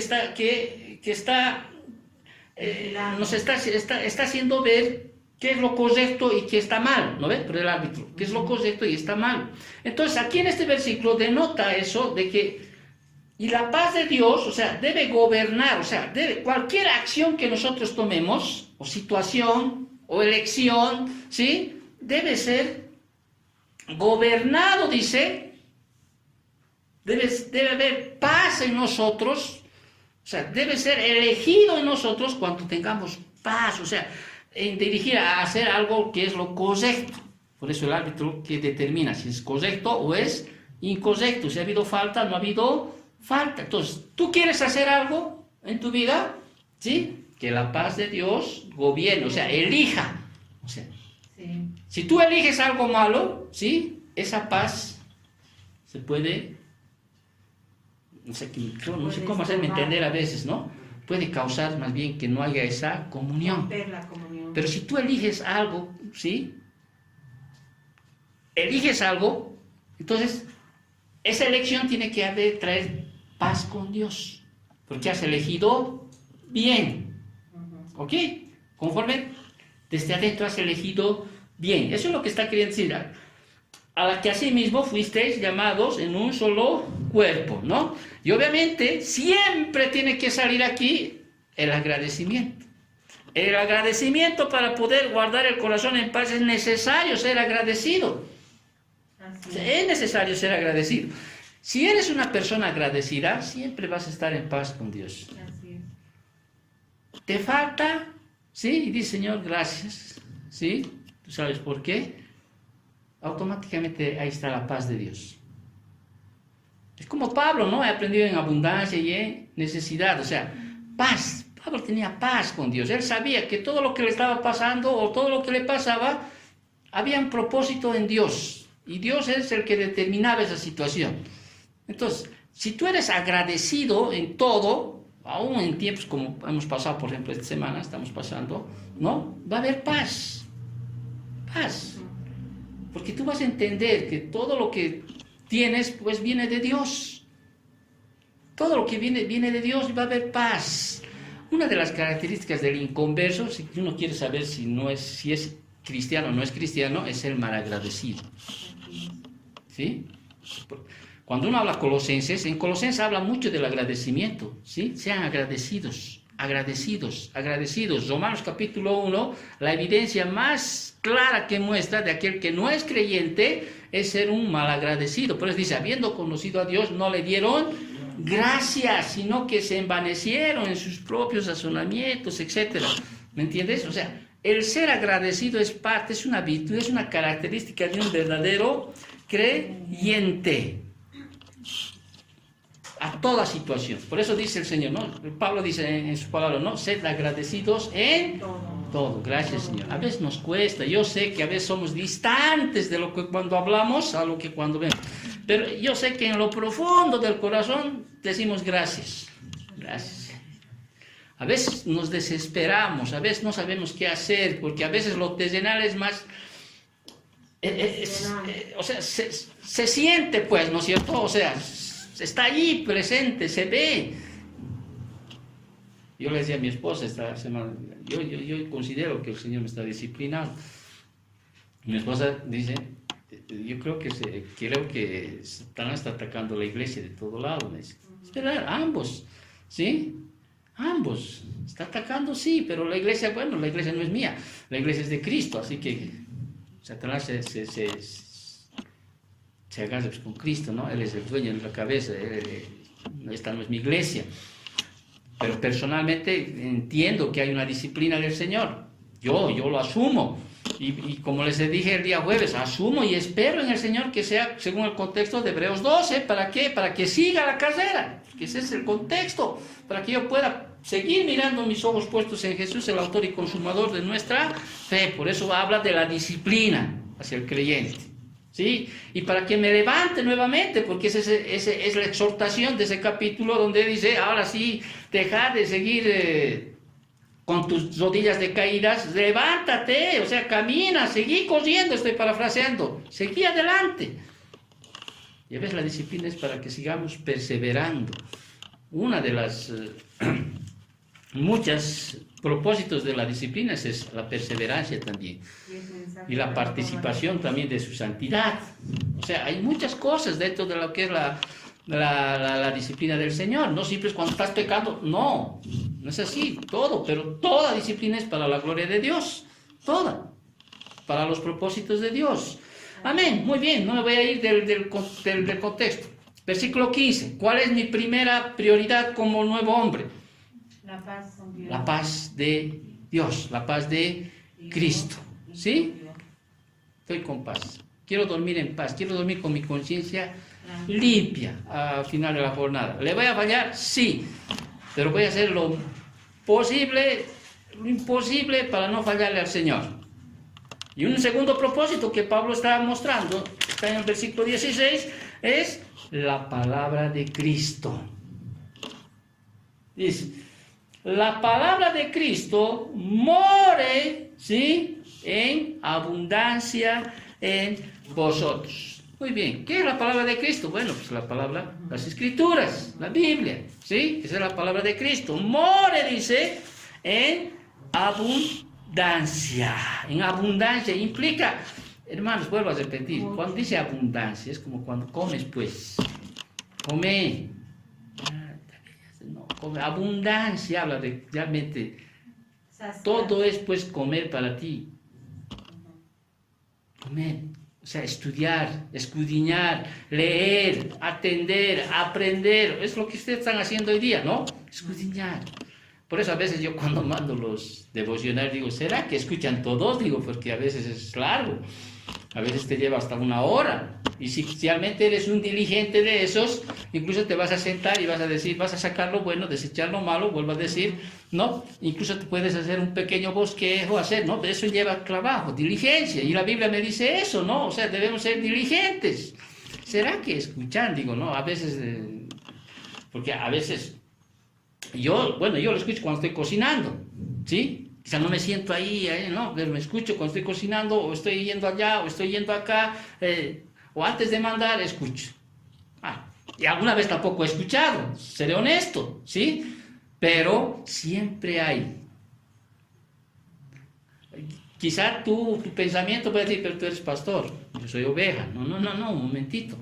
nos está haciendo ver qué es lo correcto y qué está mal, ¿no ves? Por el árbitro, qué es lo correcto y está mal. Entonces, aquí en este versículo denota eso de que, y la paz de Dios, o sea, debe gobernar, o sea, cualquier acción que nosotros tomemos, o situación, o elección, ¿sí? Debe ser gobernado, dice, debe haber paz en nosotros, o sea, debe ser elegido en nosotros cuando tengamos paz, o sea, en dirigir a hacer algo que es lo correcto. Por eso el árbitro que determina si es correcto o es incorrecto, si ha habido falta, no ha habido falta. Entonces, tú quieres hacer algo en tu vida, ¿sí? Que la paz de Dios gobierne, o sea, elija. O sea, sí. Si tú eliges algo malo, ¿sí? Esa paz se puede, no sé cómo hacerme entender a veces, ¿no? Puede causar más bien que no haya esa comunión. Pero si tú eliges algo, ¿sí? Eliges algo, entonces esa elección tiene que traer paz con Dios, porque has elegido bien, ¿ok? Conforme desde adentro has elegido bien. Eso es lo que está queriendo decir. A la que asimismo fuisteis llamados en un solo cuerpo, ¿no? Y obviamente siempre tiene que salir aquí el agradecimiento. El agradecimiento, para poder guardar el corazón en paz, es necesario ser agradecido. Es necesario ser agradecido. Si eres una persona agradecida, siempre vas a estar en paz con Dios. ¿Te falta? Sí, y dice, Señor, gracias. ¿Sí? ¿Tú sabes por qué? Automáticamente ahí está la paz de Dios. Es como Pablo, ¿no? He aprendido en abundancia y en necesidad. O sea, paz. Pablo tenía paz con Dios. Él sabía que todo lo que le estaba pasando o todo lo que le pasaba había un propósito en Dios. Y Dios es el que determinaba esa situación. Entonces, si tú eres agradecido en todo, aún en tiempos como hemos pasado, por ejemplo, esta semana estamos pasando, ¿no? Va a haber paz. Paz. Porque tú vas a entender que todo lo que tienes, pues viene de Dios. Todo lo que viene de Dios, y va a haber paz. Una de las características del inconverso, si uno quiere saber si es cristiano o no es cristiano, es el malagradecido. ¿Sí? Cuando uno habla Colosenses, en Colosenses habla mucho del agradecimiento, ¿sí? Sean agradecidos, agradecidos, agradecidos. Romanos capítulo 1, la evidencia más clara que muestra de aquel que no es creyente es ser un malagradecido. Por eso dice, habiendo conocido a Dios, no le dieron gracias, sino que se envanecieron en sus propios razonamientos, etc. ¿Me entiendes? O sea, el ser agradecido es parte, es una virtud, es una característica de un verdadero creyente. A toda situación. Por eso dice el Señor, ¿no? Pablo dice en su palabra, ¿no? Sed agradecidos en todo. Gracias, Señor. A veces nos cuesta. Yo sé que a veces somos distantes de lo que cuando hablamos a lo que cuando vemos. Pero yo sé que en lo profundo del corazón decimos gracias. Gracias. A veces nos desesperamos, a veces no sabemos qué hacer, porque a veces lo terrenal es más... o sea, se siente, pues, ¿no es cierto? O sea, está allí presente, se ve. Yo le decía a mi esposa esta semana, yo considero que el Señor me está disciplinando. Mi esposa dice, yo creo que Satanás está atacando a la iglesia de todo lado. Esperar, ambos, ¿sí? Ambos. Está atacando, sí, pero la iglesia, bueno, la iglesia no es mía, la iglesia es de Cristo, así que Satanás se agarra pues, con Cristo, ¿no? Él es el dueño de la cabeza, esta no es mi iglesia. Pero personalmente entiendo que hay una disciplina del Señor. Yo lo asumo. Y como les dije el día jueves, asumo y espero en el Señor que sea según el contexto de Hebreos 12. ¿Para qué? Para que siga la carrera. Que ese es el contexto. Para que yo pueda seguir mirando mis ojos puestos en Jesús, el autor y consumador de nuestra fe. Por eso habla de la disciplina hacia el creyente. ¿Sí? Y para que me levante nuevamente, porque esa es la exhortación de ese capítulo donde dice, ahora sí, deja de seguir con tus rodillas decaídas, levántate, o sea, camina, seguí corriendo, estoy parafraseando, seguí adelante. Y a veces la disciplina es para que sigamos perseverando. Una de las muchos propósitos de la disciplina es la perseverancia también. Y la participación también de su santidad. O sea, hay muchas cosas dentro de lo que es la disciplina del Señor. No siempre es cuando estás pecando, no es así, todo, pero toda disciplina es para la gloria de Dios, toda, para los propósitos de Dios. Amén, muy bien, no me voy a ir del contexto. Versículo 15, ¿cuál es mi primera prioridad como nuevo hombre? La paz con Dios. La paz de Dios, la paz de Cristo, ¿sí? Estoy con paz, quiero dormir en paz, quiero dormir con mi conciencia limpia al final de la jornada. ¿Le voy a fallar? Sí, pero voy a hacer lo imposible para no fallarle al Señor. Y un segundo propósito que Pablo está mostrando, está en el versículo 16, es la palabra de Cristo. Dice, la palabra de Cristo more, ¿sí?, en abundancia en vosotros. Muy bien, ¿qué es la palabra de Cristo? Bueno, pues la palabra, las Escrituras, la Biblia, ¿sí? Esa es la palabra de Cristo. More, dice, en abundancia. En abundancia implica, hermanos, vuelvo a repetir, cuando dice abundancia, es como cuando comes, pues, come. No, come. Abundancia habla de realmente, todo es pues comer para ti. Comer. O sea, estudiar, escudriñar, leer, atender, aprender. Es lo que ustedes están haciendo hoy día, ¿no? Escudriñar. Por eso a veces yo cuando mando los devocionales digo, ¿será que escuchan todos? Digo, porque a veces es largo. A veces te lleva hasta 1 hora. Y si realmente eres un diligente de esos, incluso te vas a sentar y vas a decir, vas a sacar lo bueno, desechar lo malo, vuelvo a decir, ¿no? Incluso te puedes hacer un pequeño bosquejo, ¿no? Eso lleva trabajo, diligencia. Y la Biblia me dice eso, ¿no? O sea, debemos ser diligentes. ¿Será que escuchan? Digo, no, a veces, porque a veces, yo lo escucho cuando estoy cocinando, ¿sí? Quizá no me siento ahí, no, pero me escucho cuando estoy cocinando, o estoy yendo allá, o estoy yendo acá, o antes de mandar, escucho. Y alguna vez tampoco he escuchado, seré honesto, ¿sí? Pero siempre hay. Quizá tu pensamiento puede decir, pero tú eres pastor, yo soy oveja. No, un momentito.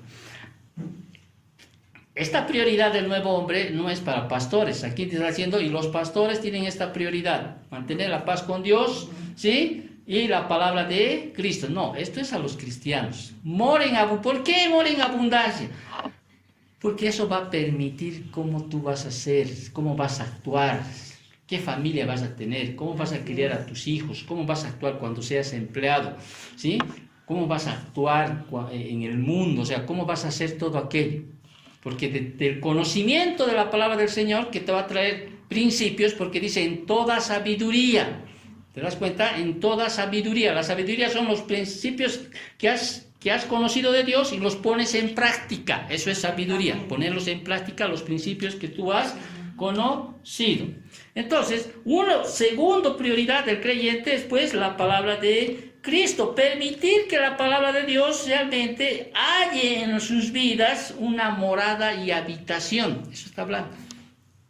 Esta prioridad del nuevo hombre no es para pastores. Aquí te está diciendo, y los pastores tienen esta prioridad, mantener la paz con Dios, ¿sí? Y la palabra de Cristo. No, esto es a los cristianos. ¿Por qué moren en abundancia? Porque eso va a permitir cómo tú vas a ser, cómo vas a actuar, qué familia vas a tener, cómo vas a criar a tus hijos, cómo vas a actuar cuando seas empleado, ¿sí? Cómo vas a actuar en el mundo, o sea, cómo vas a hacer todo aquello. Porque del conocimiento de la palabra del Señor que te va a traer principios, porque dice en toda sabiduría. ¿Te das cuenta? En toda sabiduría. La sabiduría son los principios que has conocido de Dios y los pones en práctica. Eso es sabiduría, ponerlos en práctica los principios que tú has conocido. Entonces, segunda prioridad del creyente es pues la palabra de Cristo, permitir que la palabra de Dios realmente halle en sus vidas una morada y habitación. Eso está hablando.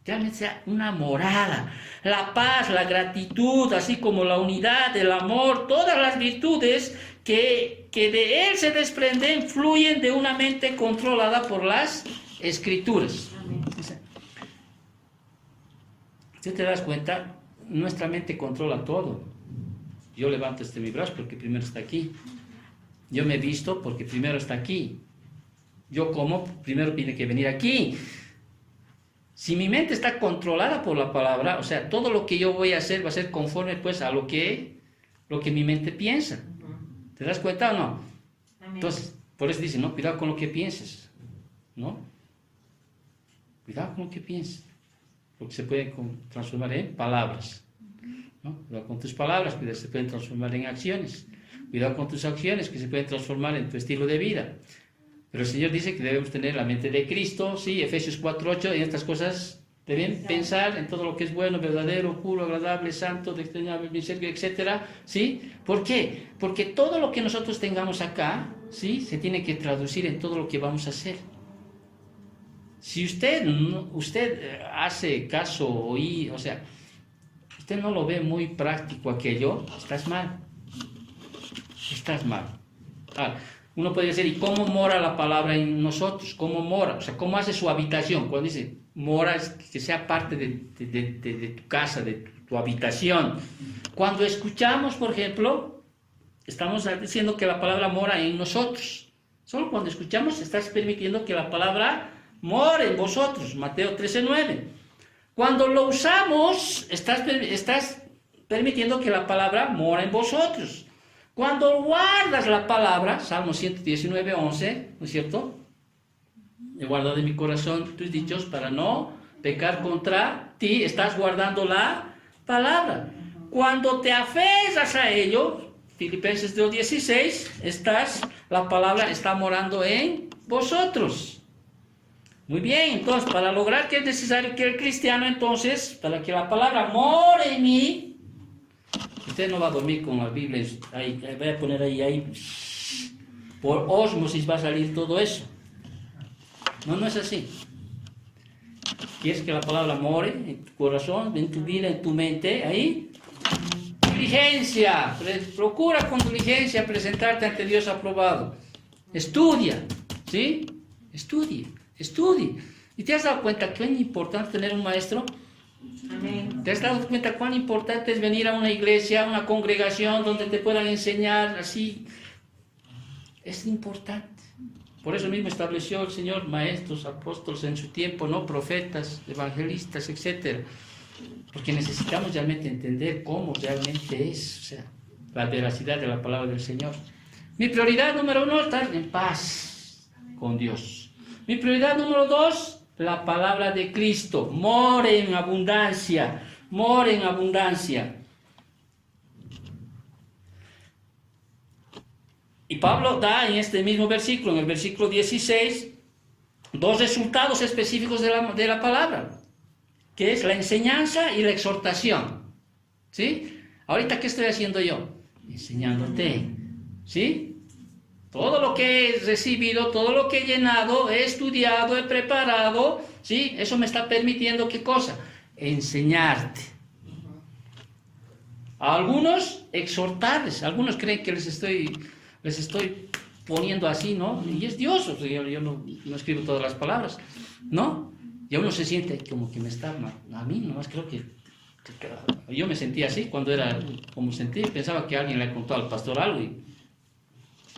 realmente sea una morada. La paz, la gratitud, así como la unidad, el amor, todas las virtudes que de él se desprenden, fluyen de una mente controlada por las Escrituras. Amén. Si te das cuenta, nuestra mente controla todo. Yo levanto mi brazo porque primero está aquí. Yo me visto porque primero está aquí. Yo como, primero tiene que venir aquí. Si mi mente está controlada por la palabra, o sea, todo lo que yo voy a hacer va a ser conforme pues a lo que mi mente piensa. ¿Te das cuenta o no? Amén. Entonces, por eso dice, no, cuidado con lo que pienses, ¿no? Cuidado con lo que pienses, porque se puede transformar en palabras, ¿no? Cuidado con tus palabras, que se pueden transformar en acciones. Cuidado con tus acciones, que se pueden transformar en tu estilo de vida. Pero el Señor dice que debemos tener la mente de Cristo, ¿sí? Efesios 4:8, en estas cosas deben pensar en todo lo que es bueno, verdadero, puro, agradable, santo, de extrañable miseria, etc. ¿Sí? ¿Por qué? Porque todo lo que nosotros tengamos acá, ¿sí? Se tiene que traducir en todo lo que vamos a hacer. Si usted hace caso, o sea, usted no lo ve muy práctico aquello, estás mal. Estás mal. Uno podría decir, ¿y cómo mora la palabra en nosotros? ¿Cómo mora? O sea, ¿cómo hace su habitación? Cuando dice mora, es que sea parte de tu casa, de tu habitación. Cuando escuchamos, por ejemplo, estamos diciendo que la palabra mora en nosotros. Solo cuando escuchamos estás permitiendo que la palabra more en vosotros. Mateo 13:9. Cuando lo usamos, estás permitiendo que la palabra mora en vosotros. Cuando guardas la palabra, Salmo 119:11, ¿no es cierto? He guardado en mi corazón tus dichos para no pecar contra ti. Estás guardando la palabra. Cuando te aferras a ello, Filipenses 2:16, la palabra está morando en vosotros. Muy bien, entonces, para lograr que es necesario que el cristiano, entonces, para que la palabra more en mí, usted no va a dormir con la Biblia, ahí, voy a poner ahí, por ósmosis va a salir todo eso. No es así. ¿Quieres que la palabra more en tu corazón, en tu vida, en tu mente? Ahí. Diligencia. Procura con diligencia presentarte ante Dios aprobado. Estudia. ¿Sí? Estudie. ¿Y te has dado cuenta que es importante tener un maestro? Amén. ¿Te has dado cuenta cuán importante es venir a una iglesia, a una congregación donde te puedan enseñar así? Es importante. Por eso mismo estableció el Señor maestros, apóstoles en su tiempo, no profetas, evangelistas, etc. Porque necesitamos realmente entender cómo realmente es, o sea, la veracidad de la palabra del Señor. Mi prioridad número 1, estar en paz con Dios. Mi prioridad número 2, la palabra de Cristo. More en abundancia. Y Pablo da en este mismo versículo, en el versículo 16, dos resultados específicos de la palabra, que es la enseñanza y la exhortación. ¿Sí? Ahorita, ¿qué estoy haciendo yo? Enseñándote. ¿Sí? Todo lo que he recibido, todo lo que he llenado, he estudiado, he preparado, ¿sí? Eso me está permitiendo, ¿qué cosa? Enseñarte. A algunos, exhortarles. Algunos creen que les estoy poniendo así, ¿no? Y es Dios, o sea, yo no escribo todas las palabras, ¿no? Y uno se siente como que me está, a mí nomás creo que yo me sentía así cuando era como sentí, pensaba que alguien le contó al pastor algo y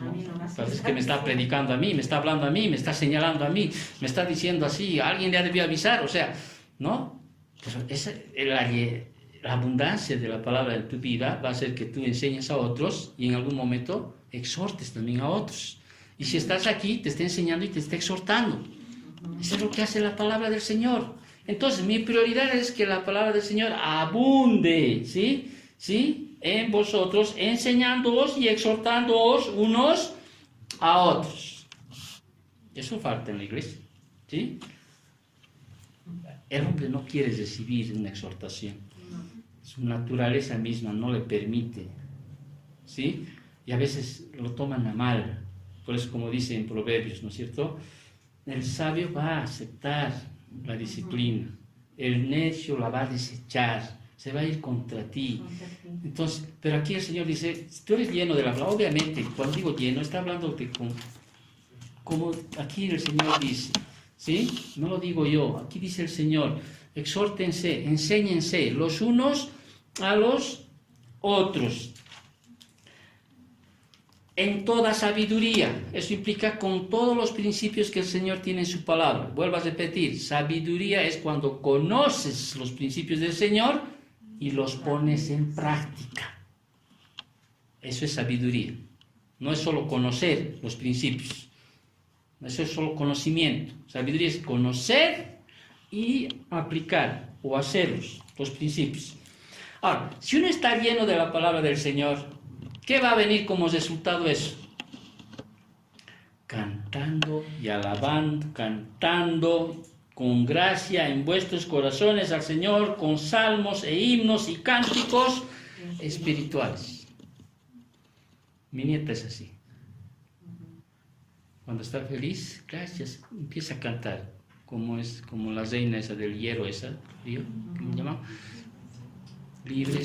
¿no? Parece que me está predicando a mí, me está hablando a mí, me está señalando a mí, me está diciendo así, alguien le debió avisar, o sea, ¿no? Pero la abundancia de la palabra en tu vida va a hacer que tú enseñes a otros y en algún momento exhortes también a otros. Y si estás aquí, te está enseñando y te está exhortando. Eso es lo que hace la palabra del Señor. Entonces, mi prioridad es que la palabra del Señor abunde, ¿sí? ¿Sí? En vosotros, enseñándoos y exhortándoos unos a otros. Eso falta en la iglesia, ¿sí? El hombre no quiere recibir una exhortación. Su naturaleza misma no le permite, ¿sí? Y a veces lo toman a mal. Por eso, como dice en Proverbios, ¿no es cierto? El sabio va a aceptar la disciplina. el necio la va a desechar, se va a ir contra ti. Entonces, pero aquí el Señor dice, tú eres lleno de la palabra. Obviamente, cuando digo lleno, está hablando de como aquí el Señor dice, ¿sí? No lo digo yo, aquí dice el Señor, exhórtense, enséñense los unos a los otros en toda sabiduría. Eso implica con todos los principios que el Señor tiene en su palabra. Vuelvo a repetir, sabiduría es cuando conoces los principios del Señor y los pones en práctica. Eso es sabiduría. No es solo conocer los principios. Eso es solo conocimiento. Sabiduría es conocer y aplicar o hacerlos, los principios. Ahora, si uno está lleno de la palabra del Señor, ¿qué va a venir como resultado de eso? Cantando y alabando, cantando con gracia en vuestros corazones al Señor, con salmos e himnos y cánticos espirituales. Mi nieta es así. Cuando está feliz, gracias, empieza a cantar, como la reina esa del hierro esa, ¿vio? ¿Cómo se llama? Libre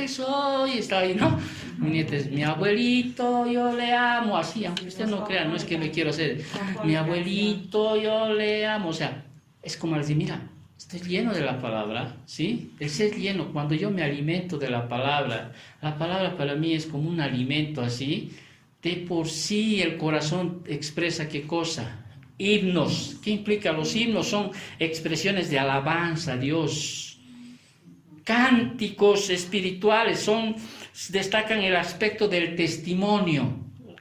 soy, está ahí, ¿no? Mi nieta es mi abuelito, yo le amo, así, aunque usted no crea, no es que me quiero hacer, mi abuelito, yo le amo, o sea, es como decir, mira, estoy lleno de la palabra, ¿sí? El ser lleno, cuando yo me alimento de la palabra para mí es como un alimento así, de por sí el corazón expresa ¿qué cosa? Himnos. ¿Qué implica? Los himnos son expresiones de alabanza a Dios. Cánticos espirituales destacan el aspecto del testimonio.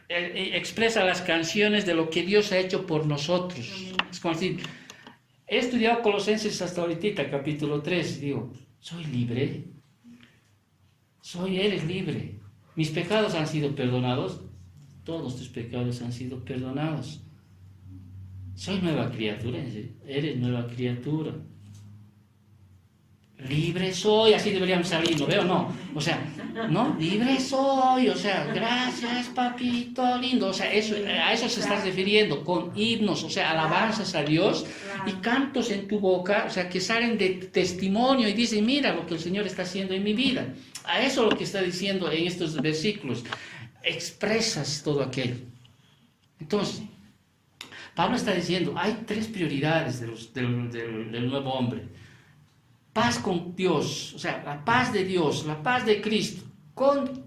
Expresa las canciones de lo que Dios ha hecho por nosotros. Es como decir, he estudiado Colosenses hasta ahorita, capítulo 3, digo, soy libre. Eres libre. Mis pecados han sido perdonados. Todos tus pecados han sido perdonados. Soy nueva criatura, eres nueva criatura. Libre soy, así deberíamos salir, ¿lo veo? No, o sea, ¿no? Libre soy, o sea, gracias papito lindo, o sea, a eso se está refiriendo, con himnos, o sea, alabanzas a Dios y cantos en tu boca, o sea, que salen de testimonio y dicen, mira lo que el Señor está haciendo en mi vida. A eso es lo que está diciendo en estos versículos. Expresas todo aquello. Entonces, Pablo está diciendo, hay tres prioridades del nuevo hombre. Paz con Dios, o sea, la paz de Dios, la paz de Cristo, con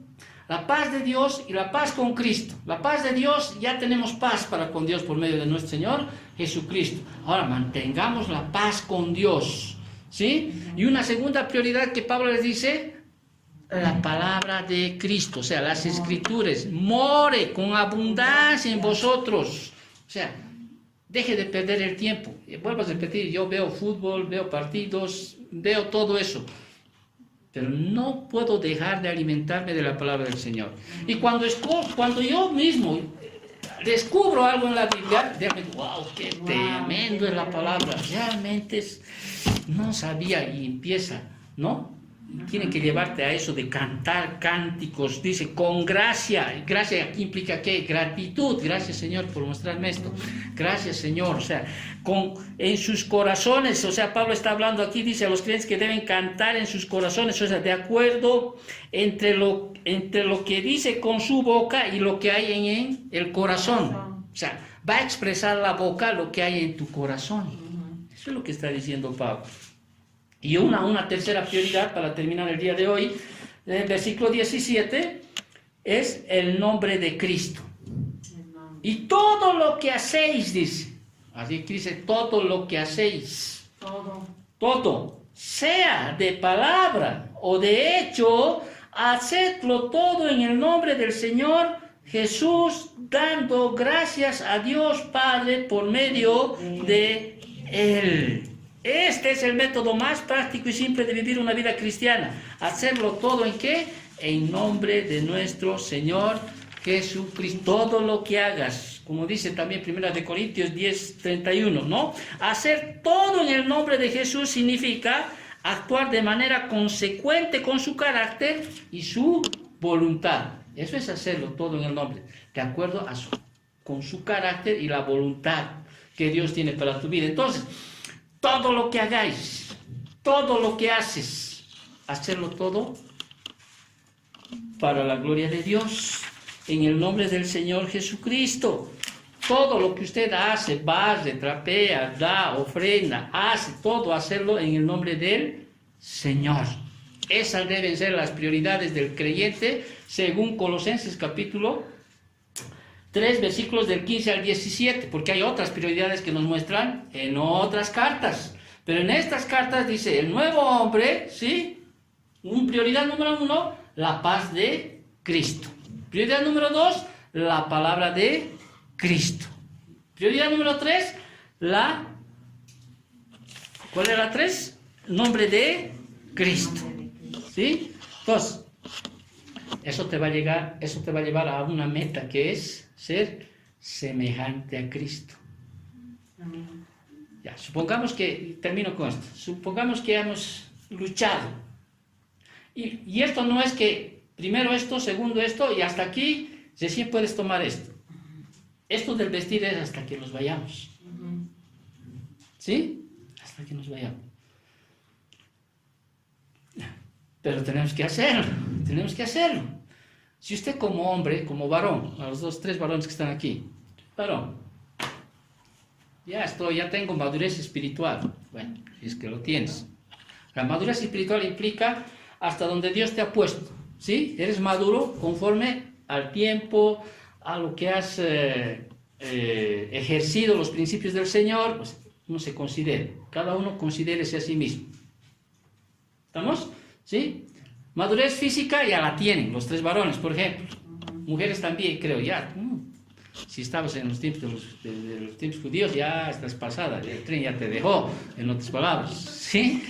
la paz de Dios y la paz con Cristo. La paz de Dios, ya tenemos paz para con Dios por medio de nuestro Señor Jesucristo. Ahora, mantengamos la paz con Dios, ¿sí? Y una segunda prioridad que Pablo les dice, la palabra de Cristo, o sea, las Escrituras, more con abundancia en vosotros, o sea, deje de perder el tiempo. Vuelvo a repetir, yo veo fútbol, veo partidos, veo todo eso, pero no puedo dejar de alimentarme de la palabra del Señor. Y cuando yo mismo descubro algo en la Biblia, digo, wow, qué tremendo es la palabra, realmente no sabía, y empieza, ¿no? Tienen que llevarte a eso de cantar cánticos, dice, con gracia. Gracia aquí implica ¿qué? Gratitud. Gracias, Señor, por mostrarme esto. Gracias, Señor. O sea, en sus corazones, o sea, Pablo está hablando aquí, dice a los creyentes que deben cantar en sus corazones, o sea, de acuerdo entre lo que dice con su boca y lo que hay en el corazón. O sea, va a expresar la boca lo que hay en tu corazón. Eso es lo que está diciendo Pablo. Y una tercera prioridad para terminar el día de hoy, en el versículo 17, es el nombre de Cristo. Y todo lo que hacéis, dice, así que dice, todo lo que hacéis, todo, sea de palabra o de hecho, hacedlo todo en el nombre del Señor Jesús, dando gracias a Dios Padre por medio de Él. Este es el método más práctico y simple de vivir una vida cristiana. Hacerlo todo ¿en qué? En nombre de nuestro Señor Jesucristo. Todo lo que hagas, como dice también 1 Corintios 10:31, ¿no? Hacer todo en el nombre de Jesús significa actuar de manera consecuente con su carácter y su voluntad. Eso es hacerlo todo en el nombre, de acuerdo con su carácter y la voluntad que Dios tiene para tu vida. Entonces, todo lo que hagáis, todo lo que haces, hacerlo todo para la gloria de Dios, en el nombre del Señor Jesucristo. Todo lo que usted hace, barre, trapea, da, ofrenda, hace todo, hacerlo en el nombre del Señor. Esas deben ser las prioridades del creyente, según Colosenses capítulo 3, versículos del 15 al 17, porque hay otras prioridades que nos muestran en otras cartas. Pero en estas cartas dice, el nuevo hombre, ¿sí? Prioridad número 1, la paz de Cristo. Prioridad número 2, la palabra de Cristo. Prioridad número 3, ¿cuál era la 3? Nombre de Cristo. ¿Sí? Entonces, eso te va a llevar a una meta que es ser semejante a Cristo. Amén. Ya, supongamos que, termino con esto, supongamos que hemos luchado. Y esto no es que primero esto, segundo esto, y hasta aquí recién puedes tomar esto. Esto del vestir es hasta que nos vayamos. ¿Sí? Hasta que nos vayamos. Pero tenemos que hacerlo. Si usted como hombre, como varón, a los 3 varones que están aquí, varón, ya tengo madurez espiritual. Bueno, si es que lo tienes. La madurez espiritual implica hasta donde Dios te ha puesto, ¿sí? Eres maduro conforme al tiempo, a lo que has ejercido los principios del Señor, pues no se considera. Cada uno considérese a sí mismo. ¿Estamos? ¿Sí? Madurez física ya la tienen los 3 varones, por ejemplo. Mujeres también, creo, ya. Si estabas en los tiempos de los tiempos judíos, ya estás pasada, el tren ya te dejó, en otras palabras. ¿Sí?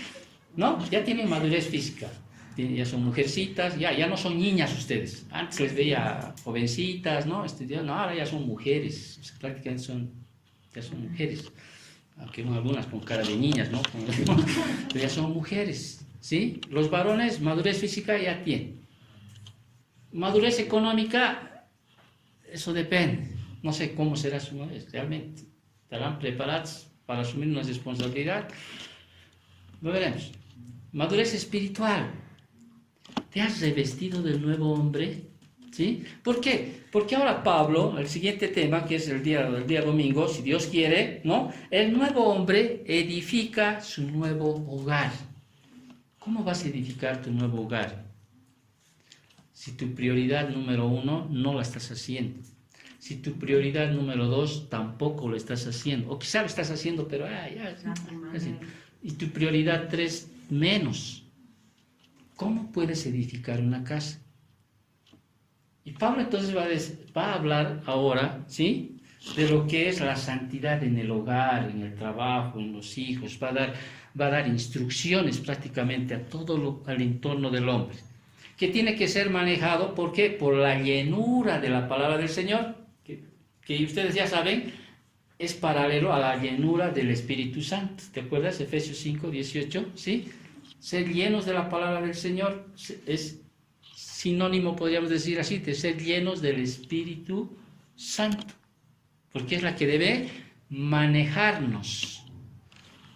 ¿No? Ya tienen madurez física. Ya son mujercitas, ya no son niñas ustedes. Antes les veía jovencitas, ¿no? No, ahora ya son mujeres, prácticamente ya son mujeres. Aunque no algunas con cara de niñas, ¿no? Pero ya son mujeres, ¿sí? Los varones, madurez física ya tienen. Madurez económica, eso depende. No sé cómo será su madurez, realmente. ¿Estarán preparados para asumir una responsabilidad? Lo veremos. Madurez espiritual. ¿Te has revestido del nuevo hombre? ¿Sí? ¿Por qué? Porque ahora Pablo, el siguiente tema, que es el día domingo, si Dios quiere, ¿no? El nuevo hombre edifica su nuevo hogar. ¿Cómo vas a edificar tu nuevo hogar? Si tu prioridad número 1 no la estás haciendo. Si tu prioridad número 2 tampoco lo estás haciendo. O quizá lo estás haciendo, pero así. Y tu prioridad 3 menos. ¿Cómo puedes edificar una casa? Y Pablo entonces va a hablar ahora, ¿sí? De lo que es la santidad en el hogar, en el trabajo, en los hijos. Va a dar instrucciones prácticamente a al entorno del hombre, que tiene que ser manejado, ¿por qué? Por la llenura de la palabra del Señor, que ustedes ya saben, es paralelo a la llenura del Espíritu Santo. ¿Te acuerdas? Efesios 5, 18, ¿sí? Ser llenos de la palabra del Señor es sinónimo, podríamos decir así, de ser llenos del Espíritu Santo, porque es la que debe manejarnos.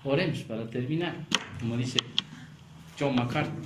Oremos para terminar, como dice John MacArthur.